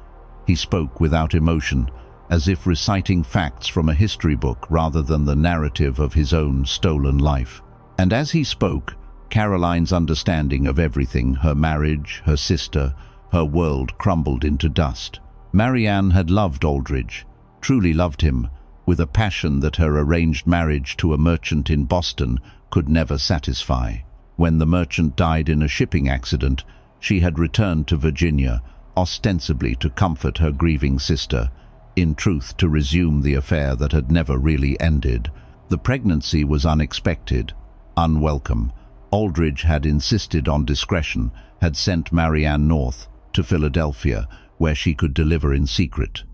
He spoke without emotion, as if reciting facts from a history book rather than the narrative of his own stolen life. And as he spoke, Caroline's understanding of everything, her marriage, her sister, her world crumbled into dust. Marianne had loved Aldridge, truly loved him, with a passion that her arranged marriage to a merchant in Boston could never satisfy. When the merchant died in a shipping accident, she had returned to Virginia, ostensibly to comfort her grieving sister, in truth to resume the affair that had never really ended. The pregnancy was unexpected, unwelcome. Aldridge had insisted on discretion, had sent Marianne north to Philadelphia, where she could deliver in secret.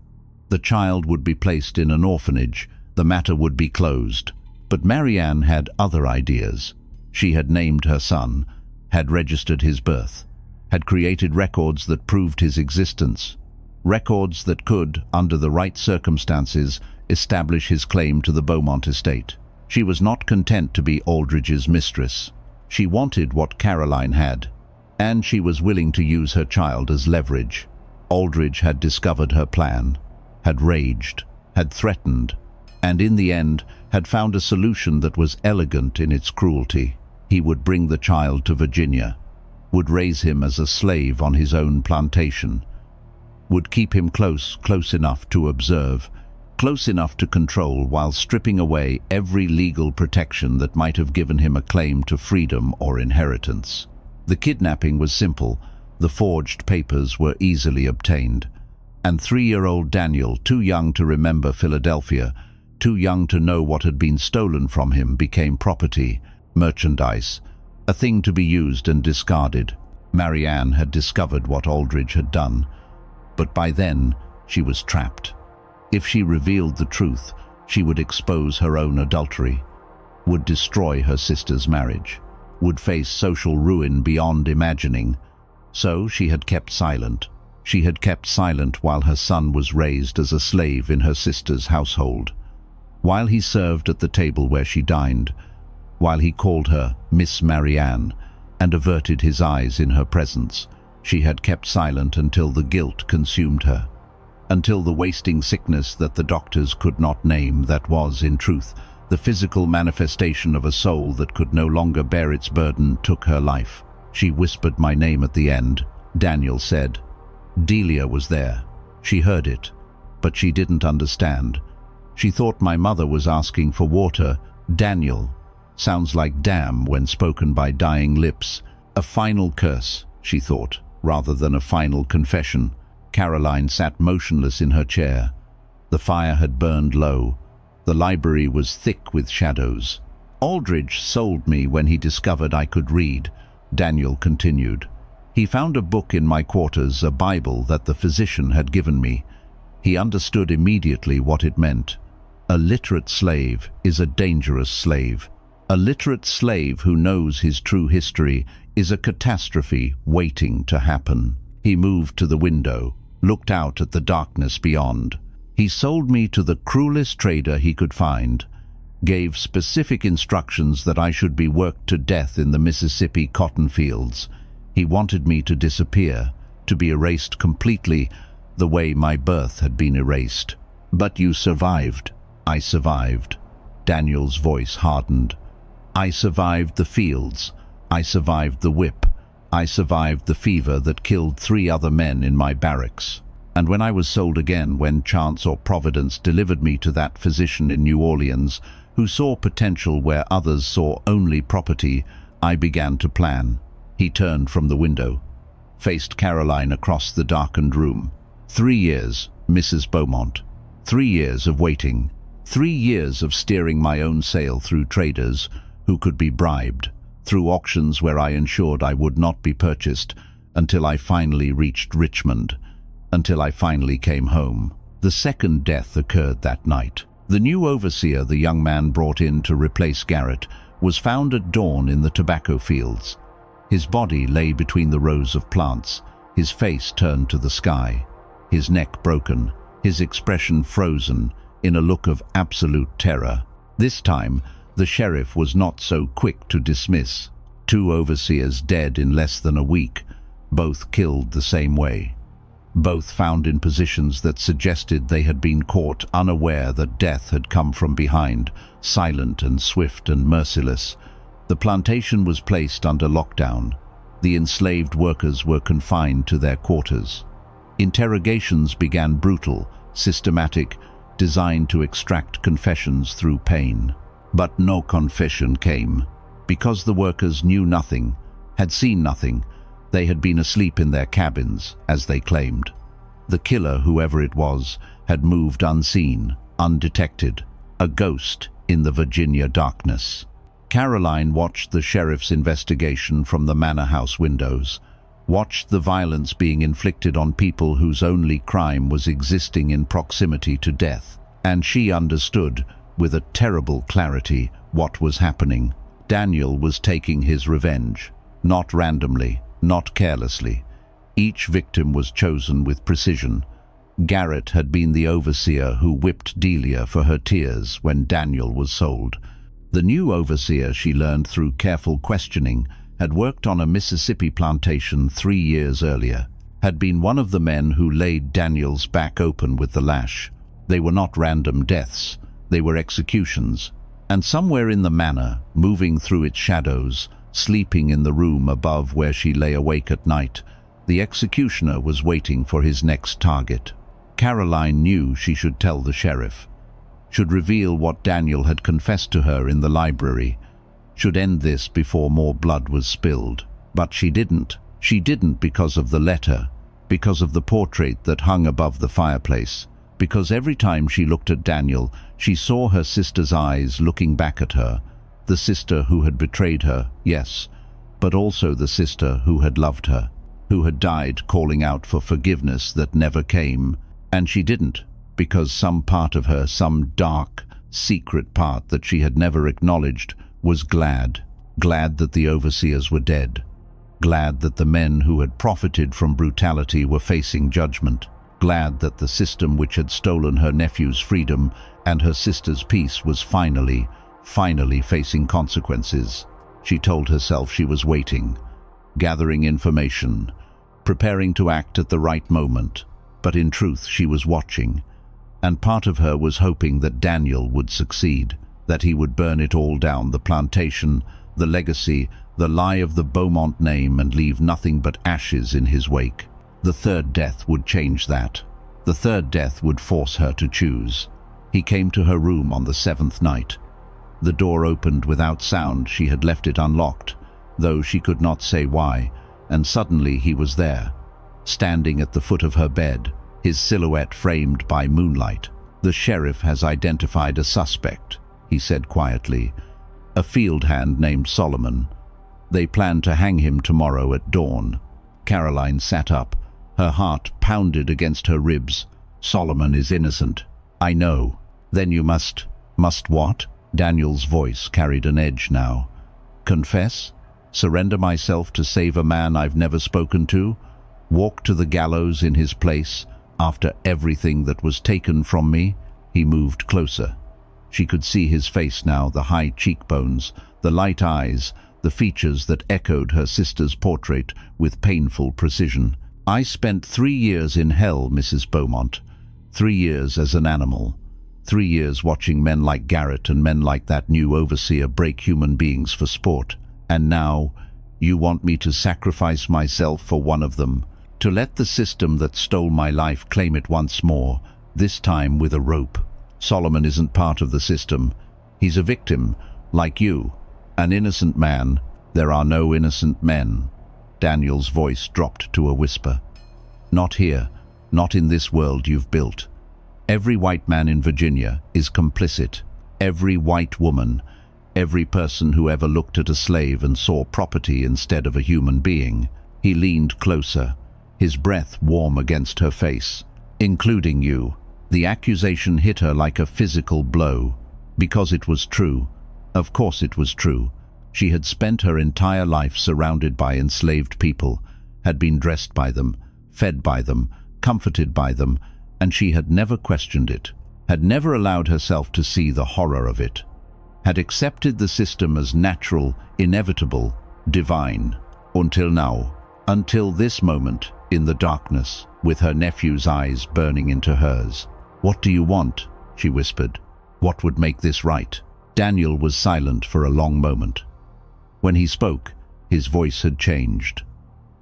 The child would be placed in an orphanage, the matter would be closed. But Marianne had other ideas. She had named her son, had registered his birth, had created records that proved his existence, records that could, under the right circumstances, establish his claim to the Beaumont estate. She was not content to be Aldridge's mistress. She wanted what Caroline had, and she was willing to use her child as leverage. Aldridge had discovered her plan, had raged, had threatened, and in the end had found a solution that was elegant in its cruelty. He would bring the child to Virginia, would raise him as a slave on his own plantation, would keep him close enough to observe, close enough to control, while stripping away every legal protection that might have given him a claim to freedom or inheritance. The kidnapping was simple, the forged papers were easily obtained, and 3-year-old Daniel, too young to remember Philadelphia, too young to know what had been stolen from him, became property, merchandise, a thing to be used and discarded. Marianne had discovered what Aldridge had done, but by then she was trapped. If she revealed the truth, she would expose her own adultery, would destroy her sister's marriage, would face social ruin beyond imagining. So she had kept silent. She had kept silent while her son was raised as a slave in her sister's household, while he served at the table where she dined, while he called her Miss Marianne and averted his eyes in her presence. She had kept silent until the guilt consumed her, until the wasting sickness that the doctors could not name, that was, in truth, the physical manifestation of a soul that could no longer bear its burden, took her life. She whispered my name at the end. Daniel said. Delia was there. She heard it, but she didn't understand. She thought my mother was asking for water. Daniel sounds like damn when spoken by dying lips. A final curse, she thought, rather than a final confession. Caroline sat motionless in her chair. The fire had burned low. The library was thick with shadows. Aldridge sold me when he discovered I could read, Daniel continued. He found a book in my quarters, a Bible that the physician had given me. He understood immediately what it meant. A literate slave is a dangerous slave. A literate slave who knows his true history is a catastrophe waiting to happen. He moved to the window, looked out at the darkness beyond. He sold me to the cruelest trader he could find, gave specific instructions that I should be worked to death in the Mississippi cotton fields. He wanted me to disappear, to be erased completely, the way my birth had been erased. But you survived. I survived. Daniel's voice hardened. I survived the fields. I survived the whip. I survived the fever that killed 3 other men in my barracks. And when I was sold again, when chance or providence delivered me to that physician in New Orleans, who saw potential where others saw only property, I began to plan. He turned from the window, faced Caroline across the darkened room. 3 years, Mrs. Beaumont. 3 years of waiting. 3 years of steering my own sail through traders who could be bribed, through auctions where I ensured I would not be purchased, until I finally reached Richmond, until I finally came home. The second death occurred that night. The new overseer the young man brought in to replace Garrett was found at dawn in the tobacco fields. His body lay between the rows of plants, his face turned to the sky, his neck broken, his expression frozen in a look of absolute terror. This time, the sheriff was not so quick to dismiss. 2 overseers dead in less than a week, both killed the same way. Both found in positions that suggested they had been caught unaware that death had come from behind, silent and swift and merciless. The plantation was placed under lockdown. The enslaved workers were confined to their quarters. Interrogations began brutal, systematic, designed to extract confessions through pain. But no confession came. Because the workers knew nothing, had seen nothing, they had been asleep in their cabins, as they claimed. The killer, whoever it was, had moved unseen, undetected, a ghost in the Virginia darkness. Caroline watched the sheriff's investigation from the manor house windows, watched the violence being inflicted on people whose only crime was existing in proximity to death, and she understood, with a terrible clarity, what was happening. Daniel was taking his revenge, not randomly, not carelessly. Each victim was chosen with precision. Garrett had been the overseer who whipped Delia for her tears when Daniel was sold. The new overseer, she learned through careful questioning, had worked on a Mississippi plantation 3 years earlier, had been one of the men who laid Daniel's back open with the lash. They were not random deaths, they were executions. And somewhere in the manor, moving through its shadows, sleeping in the room above where she lay awake at night, the executioner was waiting for his next target. Caroline knew she should tell the sheriff, should reveal what Daniel had confessed to her in the library, should end this before more blood was spilled. But she didn't. She didn't because of the letter, because of the portrait that hung above the fireplace, because every time she looked at Daniel, she saw her sister's eyes looking back at her, the sister who had betrayed her, yes, but also the sister who had loved her, who had died calling out for forgiveness that never came. And she didn't, because some part of her, some dark, secret part that she had never acknowledged, was glad that the overseers were dead, glad that the men who had profited from brutality were facing judgment, glad that the system which had stolen her nephew's freedom and her sister's peace was finally facing consequences. She told herself she was waiting, gathering information, preparing to act at the right moment, but in truth she was watching, and part of her was hoping that Daniel would succeed, that he would burn it all down, the plantation, the legacy, the lie of the Beaumont name, and leave nothing but ashes in his wake. The third death would change that. The third death would force her to choose. He came to her room on the 7th night. The door opened without sound. She had left it unlocked, though she could not say why, and suddenly he was there, standing at the foot of her bed, his silhouette framed by moonlight. "The sheriff has identified a suspect," he said quietly, "a field hand named Solomon. They plan to hang him tomorrow at dawn." Caroline sat up. Her heart pounded against her ribs. "Solomon is innocent." "I know." "Then you must what?" Daniel's voice carried an edge now. Confess? Surrender myself to save a man I've never spoken to? Walk to the gallows in his place after everything that was taken from me? He moved closer. She could see his face now, the high cheekbones, the light eyes, the features that echoed her sister's portrait with painful precision. I spent 3 years in hell, Mrs. Beaumont. 3 years as an animal. 3 years watching men like Garrett and men like that new overseer break human beings for sport. And now, you want me to sacrifice myself for one of them, to let the system that stole my life claim it once more, this time with a rope. Solomon isn't part of the system. He's a victim, like you. An innocent man. There are no innocent men. Daniel's voice dropped to a whisper. Not here. Not in this world you've built. Every white man in Virginia is complicit. Every white woman. Every person who ever looked at a slave and saw property instead of a human being. He leaned closer, his breath warm against her face. Including you. The accusation hit her like a physical blow. Because it was true. Of course it was true. She had spent her entire life surrounded by enslaved people, had been dressed by them, fed by them, comforted by them, and she had never questioned it, had never allowed herself to see the horror of it, had accepted the system as natural, inevitable, divine, until now, until this moment, in the darkness, with her nephew's eyes burning into hers. "What do you want?" she whispered. "What would make this right?" Daniel was silent for a long moment. When he spoke, his voice had changed.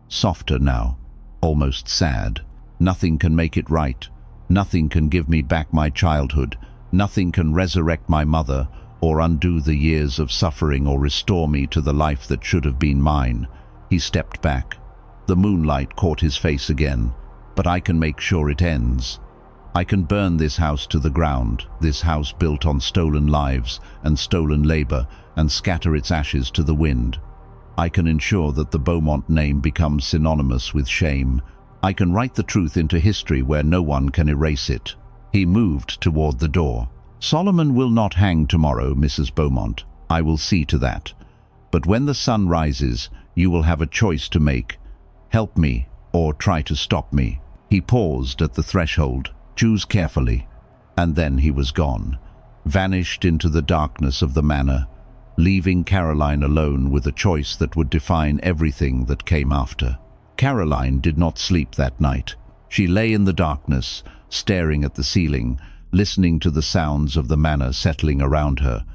Softer now, almost sad. "Nothing can make it right. Nothing can give me back my childhood. Nothing can resurrect my mother or undo the years of suffering or restore me to the life that should have been mine." He stepped back. The moonlight caught his face again. "But I can make sure it ends. I can burn this house to the ground, this house built on stolen lives and stolen labor, and scatter its ashes to the wind. I can ensure that the Beaumont name becomes synonymous with shame. I can write the truth into history where no one can erase it." He moved toward the door. "Solomon will not hang tomorrow, Mrs. Beaumont. I will see to that. But when the sun rises, you will have a choice to make. Help me or try to stop me." He paused at the threshold. "Choose carefully." And then he was gone, vanished into the darkness of the manor, leaving Caroline alone with a choice that would define everything that came after. Caroline did not sleep that night. She lay in the darkness, staring at the ceiling, listening to the sounds of the manor settling around her,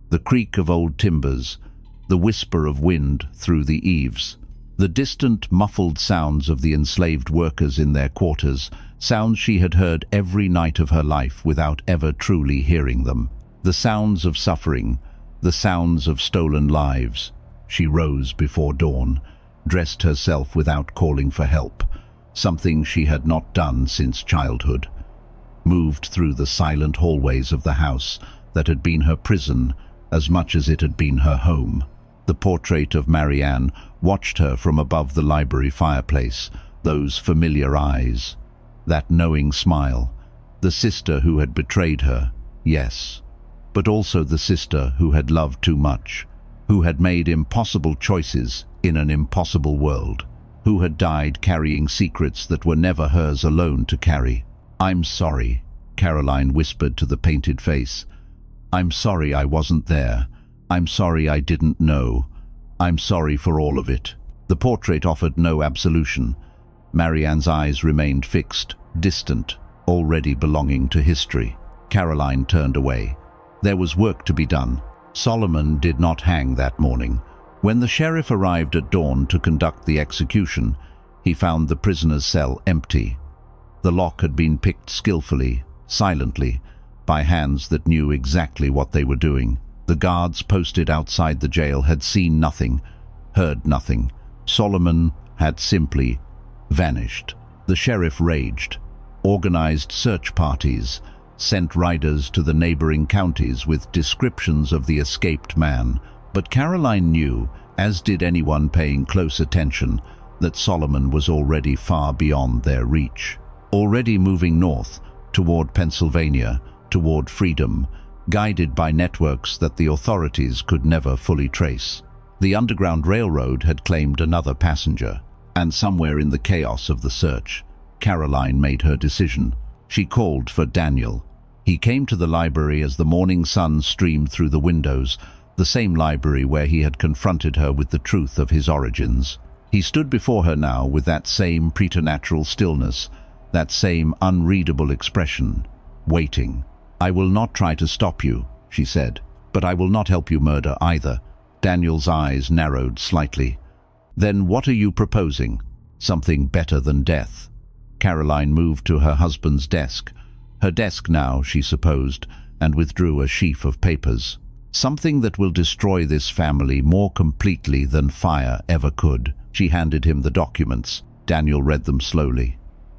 the creak of old timbers, the whisper of wind through the eaves, the distant, muffled sounds of the enslaved workers in their quarters, sounds she had heard every night of her life without ever truly hearing them. The sounds of suffering, the sounds of stolen lives. She rose before dawn, dressed herself without calling for help, something she had not done since childhood, moved through the silent hallways of the house that had been her prison as much as it had been her home. The portrait of Marianne watched her from above the library fireplace, those familiar eyes, that knowing smile, the sister who had betrayed her, yes, but also the sister who had loved too much, who had made impossible choices in an impossible world, who had died carrying secrets that were never hers alone to carry. "I'm sorry," Caroline whispered to the painted face. "I'm sorry I wasn't there. I'm sorry I didn't know. I'm sorry for all of it." The portrait offered no absolution. Marianne's eyes remained fixed, distant, already belonging to history. Caroline turned away. There was work to be done. Solomon did not hang that morning. When the sheriff arrived at dawn to conduct the execution, he found the prisoner's cell empty. The lock had been picked skillfully, silently, by hands that knew exactly what they were doing. The guards posted outside the jail had seen nothing, heard nothing. Solomon had simply vanished. The sheriff raged, organized search parties, sent riders to the neighboring counties with descriptions of the escaped man. But Caroline knew, as did anyone paying close attention, that Solomon was already far beyond their reach, already moving north, toward Pennsylvania, toward freedom, guided by networks that the authorities could never fully trace. The Underground Railroad had claimed another passenger, and somewhere in the chaos of the search, Caroline made her decision. She called for Daniel. He came to the library as the morning sun streamed through the windows, the same library where he had confronted her with the truth of his origins. He stood before her now with that same preternatural stillness, that same unreadable expression, waiting. "I will not try to stop you," she said, "but I will not help you murder either." Daniel's eyes narrowed slightly. "Then what are you proposing? Something better than death?" Caroline moved to her husband's desk. Her desk now, she supposed, and withdrew a sheaf of papers. "Something that will destroy this family more completely than fire ever could." She handed him the documents. Daniel read them slowly.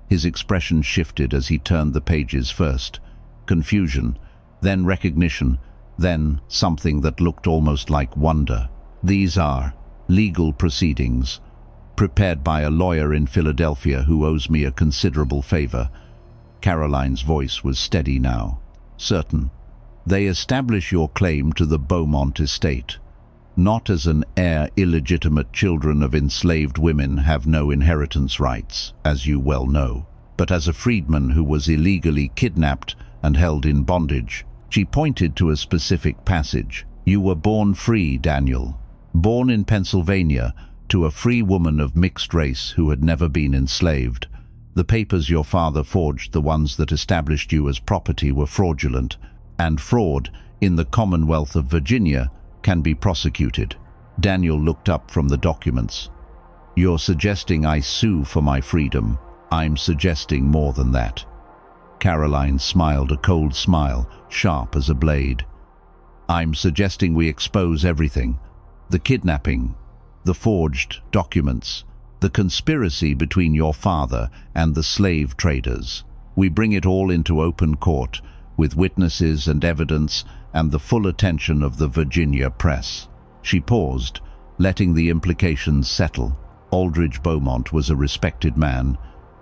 His expression shifted as he turned the pages first. Confusion, then recognition, then something that looked almost like wonder. "These are legal proceedings, prepared by a lawyer in Philadelphia who owes me a considerable favor." Caroline's voice was steady now, certain. "They establish your claim to the Beaumont estate, not as an heir. Illegitimate children of enslaved women have no inheritance rights, as you well know, but as a freedman who was illegally kidnapped and held in bondage." She pointed to a specific passage. "You were born free, Daniel. Born in Pennsylvania, to a free woman of mixed race who had never been enslaved. The papers your father forged, the ones that established you as property, were fraudulent, and fraud in the Commonwealth of Virginia can be prosecuted." Daniel looked up from the documents. "You're suggesting I sue for my freedom?" "I'm suggesting more than that." Caroline smiled a cold smile, sharp as a blade. "I'm suggesting we expose everything. The kidnapping, the forged documents, the conspiracy between your father and the slave traders. We bring it all into open court, with witnesses and evidence and the full attention of the Virginia press." She paused, letting the implications settle. Aldridge Beaumont was a respected man.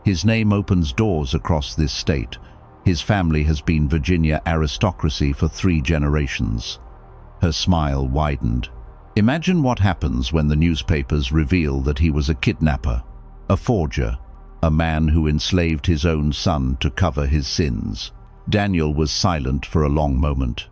His name opens doors across this state. His family has been Virginia aristocracy for 3 generations. Her smile widened. "Imagine what happens when the newspapers reveal that he was a kidnapper, a forger, a man who enslaved his own son to cover his sins." Daniel was silent for a long moment.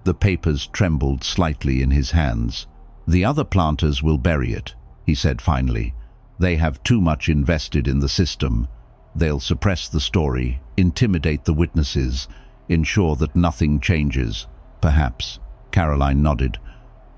The papers trembled slightly in his hands. "The other planters will bury it," he said finally. "They have too much invested in the system. They'll suppress the story, intimidate the witnesses, ensure that nothing changes." "Perhaps," Caroline nodded.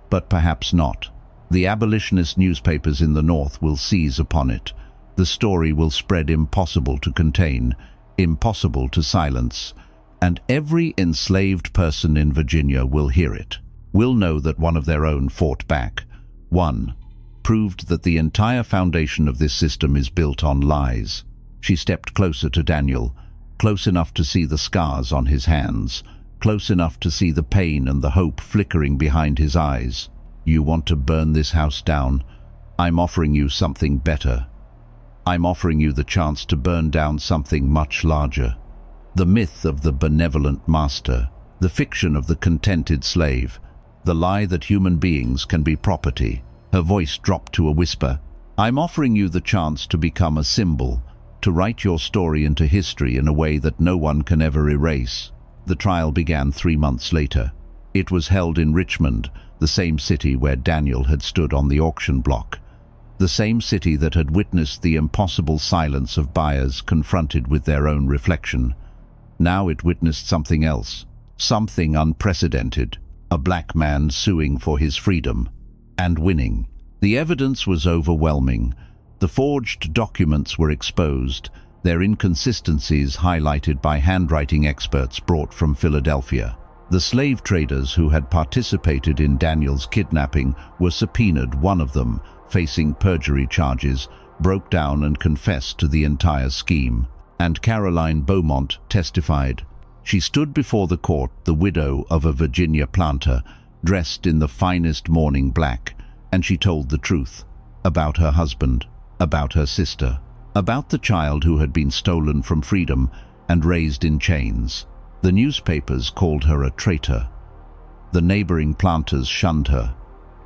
"But perhaps not. The abolitionist newspapers in the North will seize upon it. The story will spread impossible to contain, impossible to silence, and every enslaved person in Virginia will hear it, will know that one of their own fought back. One proved that the entire foundation of this system is built on lies." She stepped closer to Daniel, close enough to see the scars on his hands, close enough to see the pain and the hope flickering behind his eyes. "You want to burn this house down? I'm offering you something better. I'm offering you the chance to burn down something much larger. The myth of the benevolent master, the fiction of the contented slave, the lie that human beings can be property." Her voice dropped to a whisper. "I'm offering you the chance to become a symbol, to write your story into history in a way that no one can ever erase." The trial began 3 months later. It was held in Richmond, the same city where Daniel had stood on the auction block, the same city that had witnessed the impossible silence of buyers confronted with their own reflection. Now it witnessed something else, something unprecedented, a black man suing for his freedom, and winning. The evidence was overwhelming. The forged documents were exposed, their inconsistencies highlighted by handwriting experts brought from Philadelphia. The slave traders who had participated in Daniel's kidnapping were subpoenaed. One of them, facing perjury charges, broke down and confessed to the entire scheme. And Caroline Beaumont testified. She stood before the court, the widow of a Virginia planter, dressed in the finest mourning black, and she told the truth about her husband, about her sister, about the child who had been stolen from freedom and raised in chains. The newspapers called her a traitor, The neighboring planters shunned her.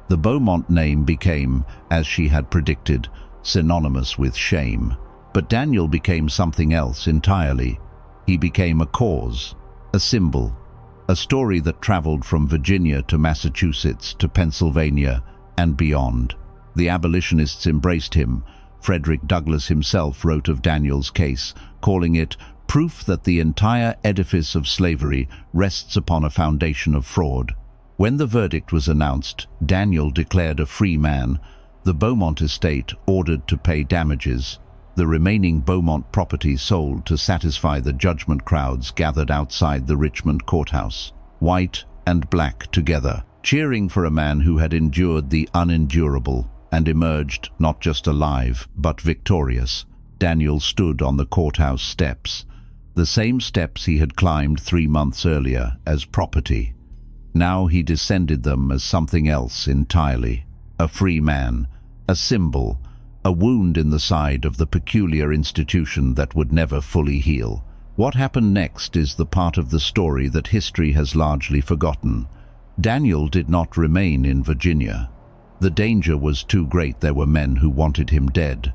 The Beaumont name became, as she had predicted, synonymous with shame. But Daniel became something else entirely. He became a cause, a symbol, a story that traveled from Virginia to Massachusetts to Pennsylvania and beyond. The abolitionists embraced him. Frederick Douglass himself wrote of Daniel's case, calling it proof that the entire edifice of slavery rests upon a foundation of fraud. When the verdict was announced, Daniel declared a free man. The Beaumont estate ordered to pay damages. The remaining Beaumont property sold to satisfy the judgment crowds gathered outside the Richmond courthouse, white and black together, cheering for a man who had endured the unendurable and emerged not just alive but victorious. Daniel stood on the courthouse steps, the same steps he had climbed 3 months earlier as property. Now he descended them as something else entirely, a free man, a symbol, a wound in the side of the peculiar institution that would never fully heal. What happened next is the part of the story that history has largely forgotten. Daniel did not remain in Virginia. The danger was too great. There were men who wanted him dead,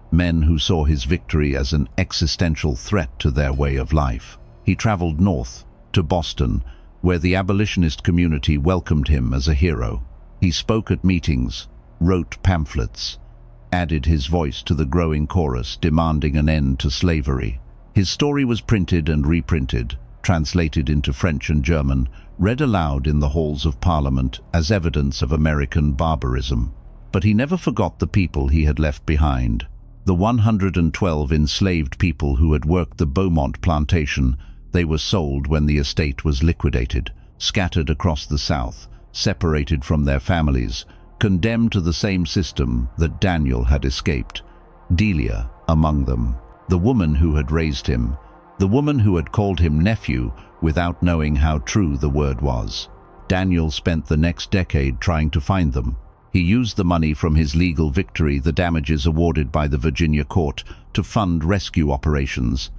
men who saw his victory as an existential threat to their way of life. He traveled north, to Boston, where the abolitionist community welcomed him as a hero. He spoke at meetings, wrote pamphlets, added his voice to the growing chorus demanding an end to slavery. His story was printed and reprinted, translated into French and German, read aloud in the halls of Parliament as evidence of American barbarism. But he never forgot the people he had left behind. The 112 enslaved people who had worked the Beaumont plantation. They were sold when the estate was liquidated, scattered across the South, separated from their families, condemned to the same system that Daniel had escaped. Delia among them, the woman who had raised him, the woman who had called him nephew without knowing how true the word was. Daniel spent the next decade trying to find them. He used the money from his legal victory, the damages awarded by the Virginia court, to fund rescue operations,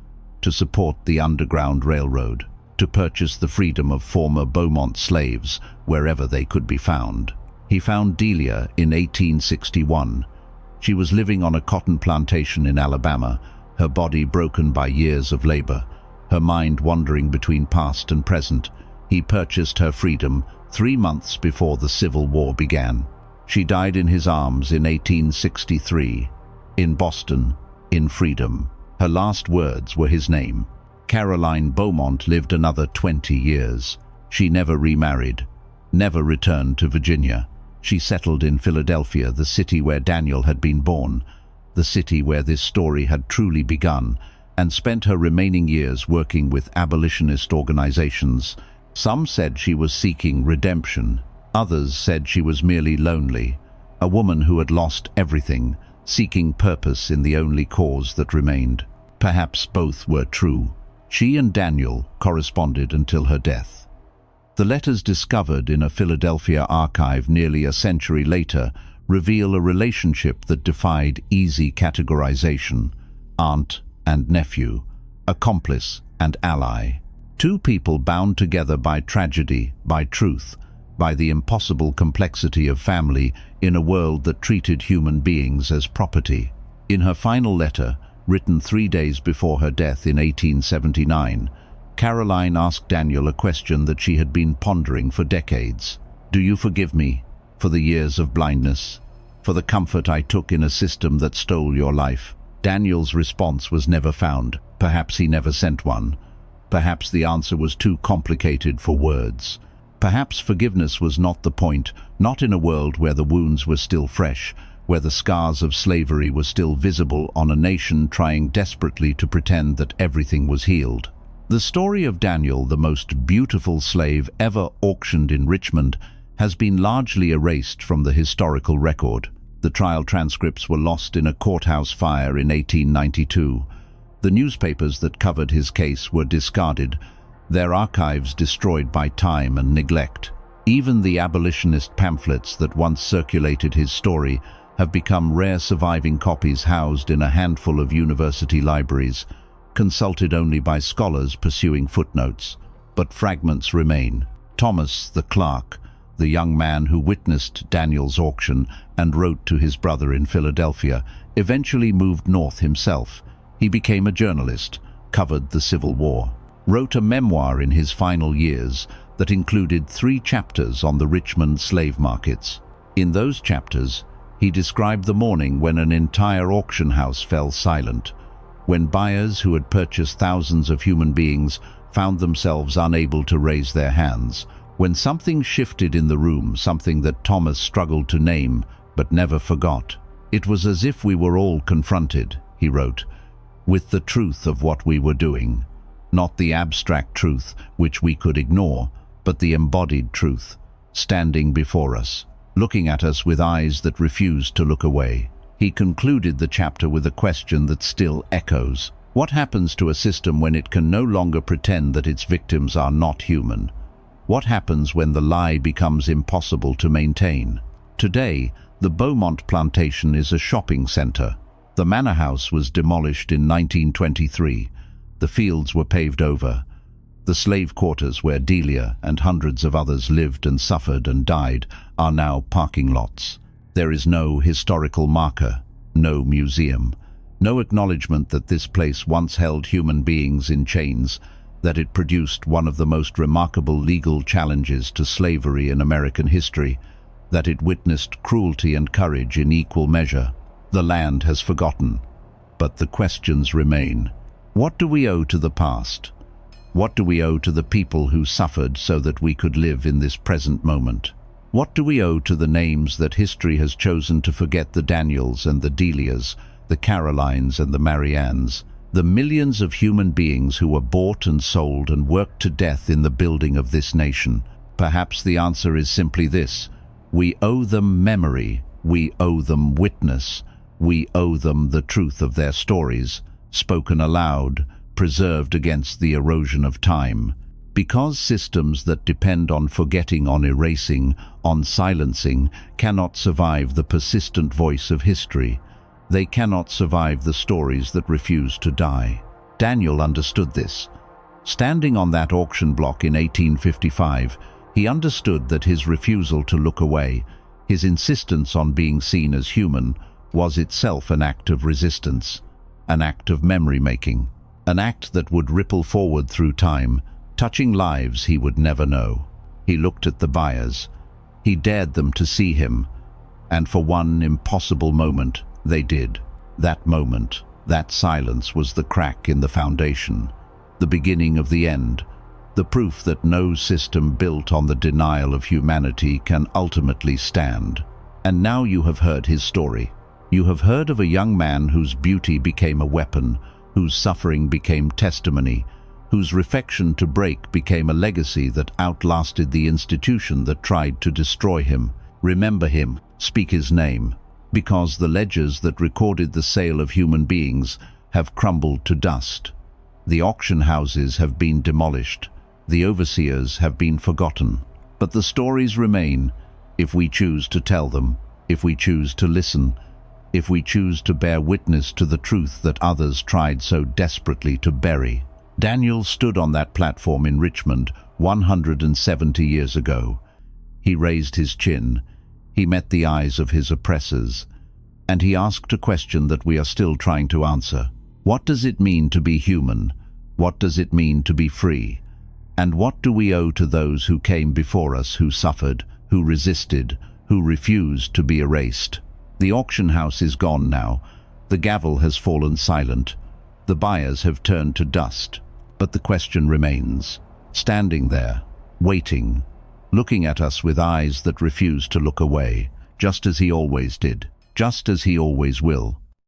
to support the Underground Railroad, to purchase the freedom of former Beaumont slaves wherever they could be found. He found Delia in 1861. She was living on a cotton plantation in Alabama, her body broken by years of labor, her mind wandering between past and present. He purchased her freedom 3 months before the Civil War began. She died in his arms in 1863, in Boston, in freedom. Her last words were his name. Caroline Beaumont lived another 20 years. She never remarried, never returned to Virginia. She settled in Philadelphia, the city where Daniel had been born, the city where this story had truly begun, and spent her remaining years working with abolitionist organizations. Some said she was seeking redemption. Others said she was merely lonely, a woman who had lost everything, seeking purpose in the only cause that remained. Perhaps both were true. She and Daniel corresponded until her death. The letters discovered in a Philadelphia archive nearly a century later reveal a relationship that defied easy categorization: aunt and nephew, accomplice and ally. Two people bound together by tragedy, by truth, by the impossible complexity of family in a world that treated human beings as property. In her final letter, written 3 days before her death in 1879, Caroline asked Daniel a question that she had been pondering for decades. "Do you forgive me for the years of blindness, for the comfort I took in a system that stole your life?" Daniel's response was never found. Perhaps he never sent one. Perhaps the answer was too complicated for words. Perhaps forgiveness was not the point, not in a world where the wounds were still fresh, where the scars of slavery were still visible on a nation trying desperately to pretend that everything was healed. The story of Daniel, the most beautiful slave ever auctioned in Richmond, has been largely erased from the historical record. The trial transcripts were lost in a courthouse fire in 1892. The newspapers that covered his case were discarded, their archives destroyed by time and neglect. Even the abolitionist pamphlets that once circulated his story have become rare surviving copies housed in a handful of university libraries, consulted only by scholars pursuing footnotes. But fragments remain. Thomas, the clerk, the young man who witnessed Daniel's auction and wrote to his brother in Philadelphia, eventually moved north himself. He became a journalist, covered the Civil War, wrote a memoir in his final years that included 3 chapters on the Richmond slave markets. In those chapters, he described the morning when an entire auction house fell silent, when buyers who had purchased thousands of human beings found themselves unable to raise their hands, when something shifted in the room, something that Thomas struggled to name but never forgot. It was as if we were all confronted, he wrote, with the truth of what we were doing. Not the abstract truth which we could ignore, but the embodied truth, standing before us, looking at us with eyes that refused to look away. He concluded the chapter with a question that still echoes. What happens to a system when it can no longer pretend that its victims are not human? What happens when the lie becomes impossible to maintain? Today, the Beaumont plantation is a shopping center. The manor house was demolished in 1923. The fields were paved over. The slave quarters where Delia and hundreds of others lived and suffered and died are now parking lots. There is no historical marker, no museum, no acknowledgement that this place once held human beings in chains, that it produced one of the most remarkable legal challenges to slavery in American history, that it witnessed cruelty and courage in equal measure. The land has forgotten, but the questions remain. What do we owe to the past? What do we owe to the people who suffered so that we could live in this present moment? What do we owe to the names that history has chosen to forget, the Daniels and the Delias, the Carolines and the Mariannes, the millions of human beings who were bought and sold and worked to death in the building of this nation? Perhaps the answer is simply this: we owe them memory, we owe them witness, we owe them the truth of their stories, spoken aloud, preserved against the erosion of time. Because systems that depend on forgetting, on erasing, on silencing, cannot survive the persistent voice of history. They cannot survive the stories that refuse to die. Daniel understood this. Standing on that auction block in 1855, he understood that his refusal to look away, his insistence on being seen as human, was itself an act of resistance, an act of memory-making, an act that would ripple forward through time, touching lives he would never know. He looked at the buyers. He dared them to see him, and for one impossible moment, they did. That moment, that silence, was the crack in the foundation, the beginning of the end, the proof that no system built on the denial of humanity can ultimately stand. And now you have heard his story. You have heard of a young man whose beauty became a weapon, whose suffering became testimony, whose refection to break became a legacy that outlasted the institution that tried to destroy him. Remember him, speak his name, because the ledgers that recorded the sale of human beings have crumbled to dust. The auction houses have been demolished. The overseers have been forgotten. But the stories remain, if we choose to tell them, if we choose to listen, if we choose to bear witness to the truth that others tried so desperately to bury. Daniel stood on that platform in Richmond 170 years ago. He raised his chin. He met the eyes of his oppressors, and he asked a question that we are still trying to answer. What does it mean to be human? What does it mean to be free? And what do we owe to those who came before us, who suffered, who resisted, who refused to be erased? The auction house is gone now. The gavel has fallen silent. The buyers have turned to dust. But the question remains, standing there, waiting, looking at us with eyes that refuse to look away, just as he always did, just as he always will.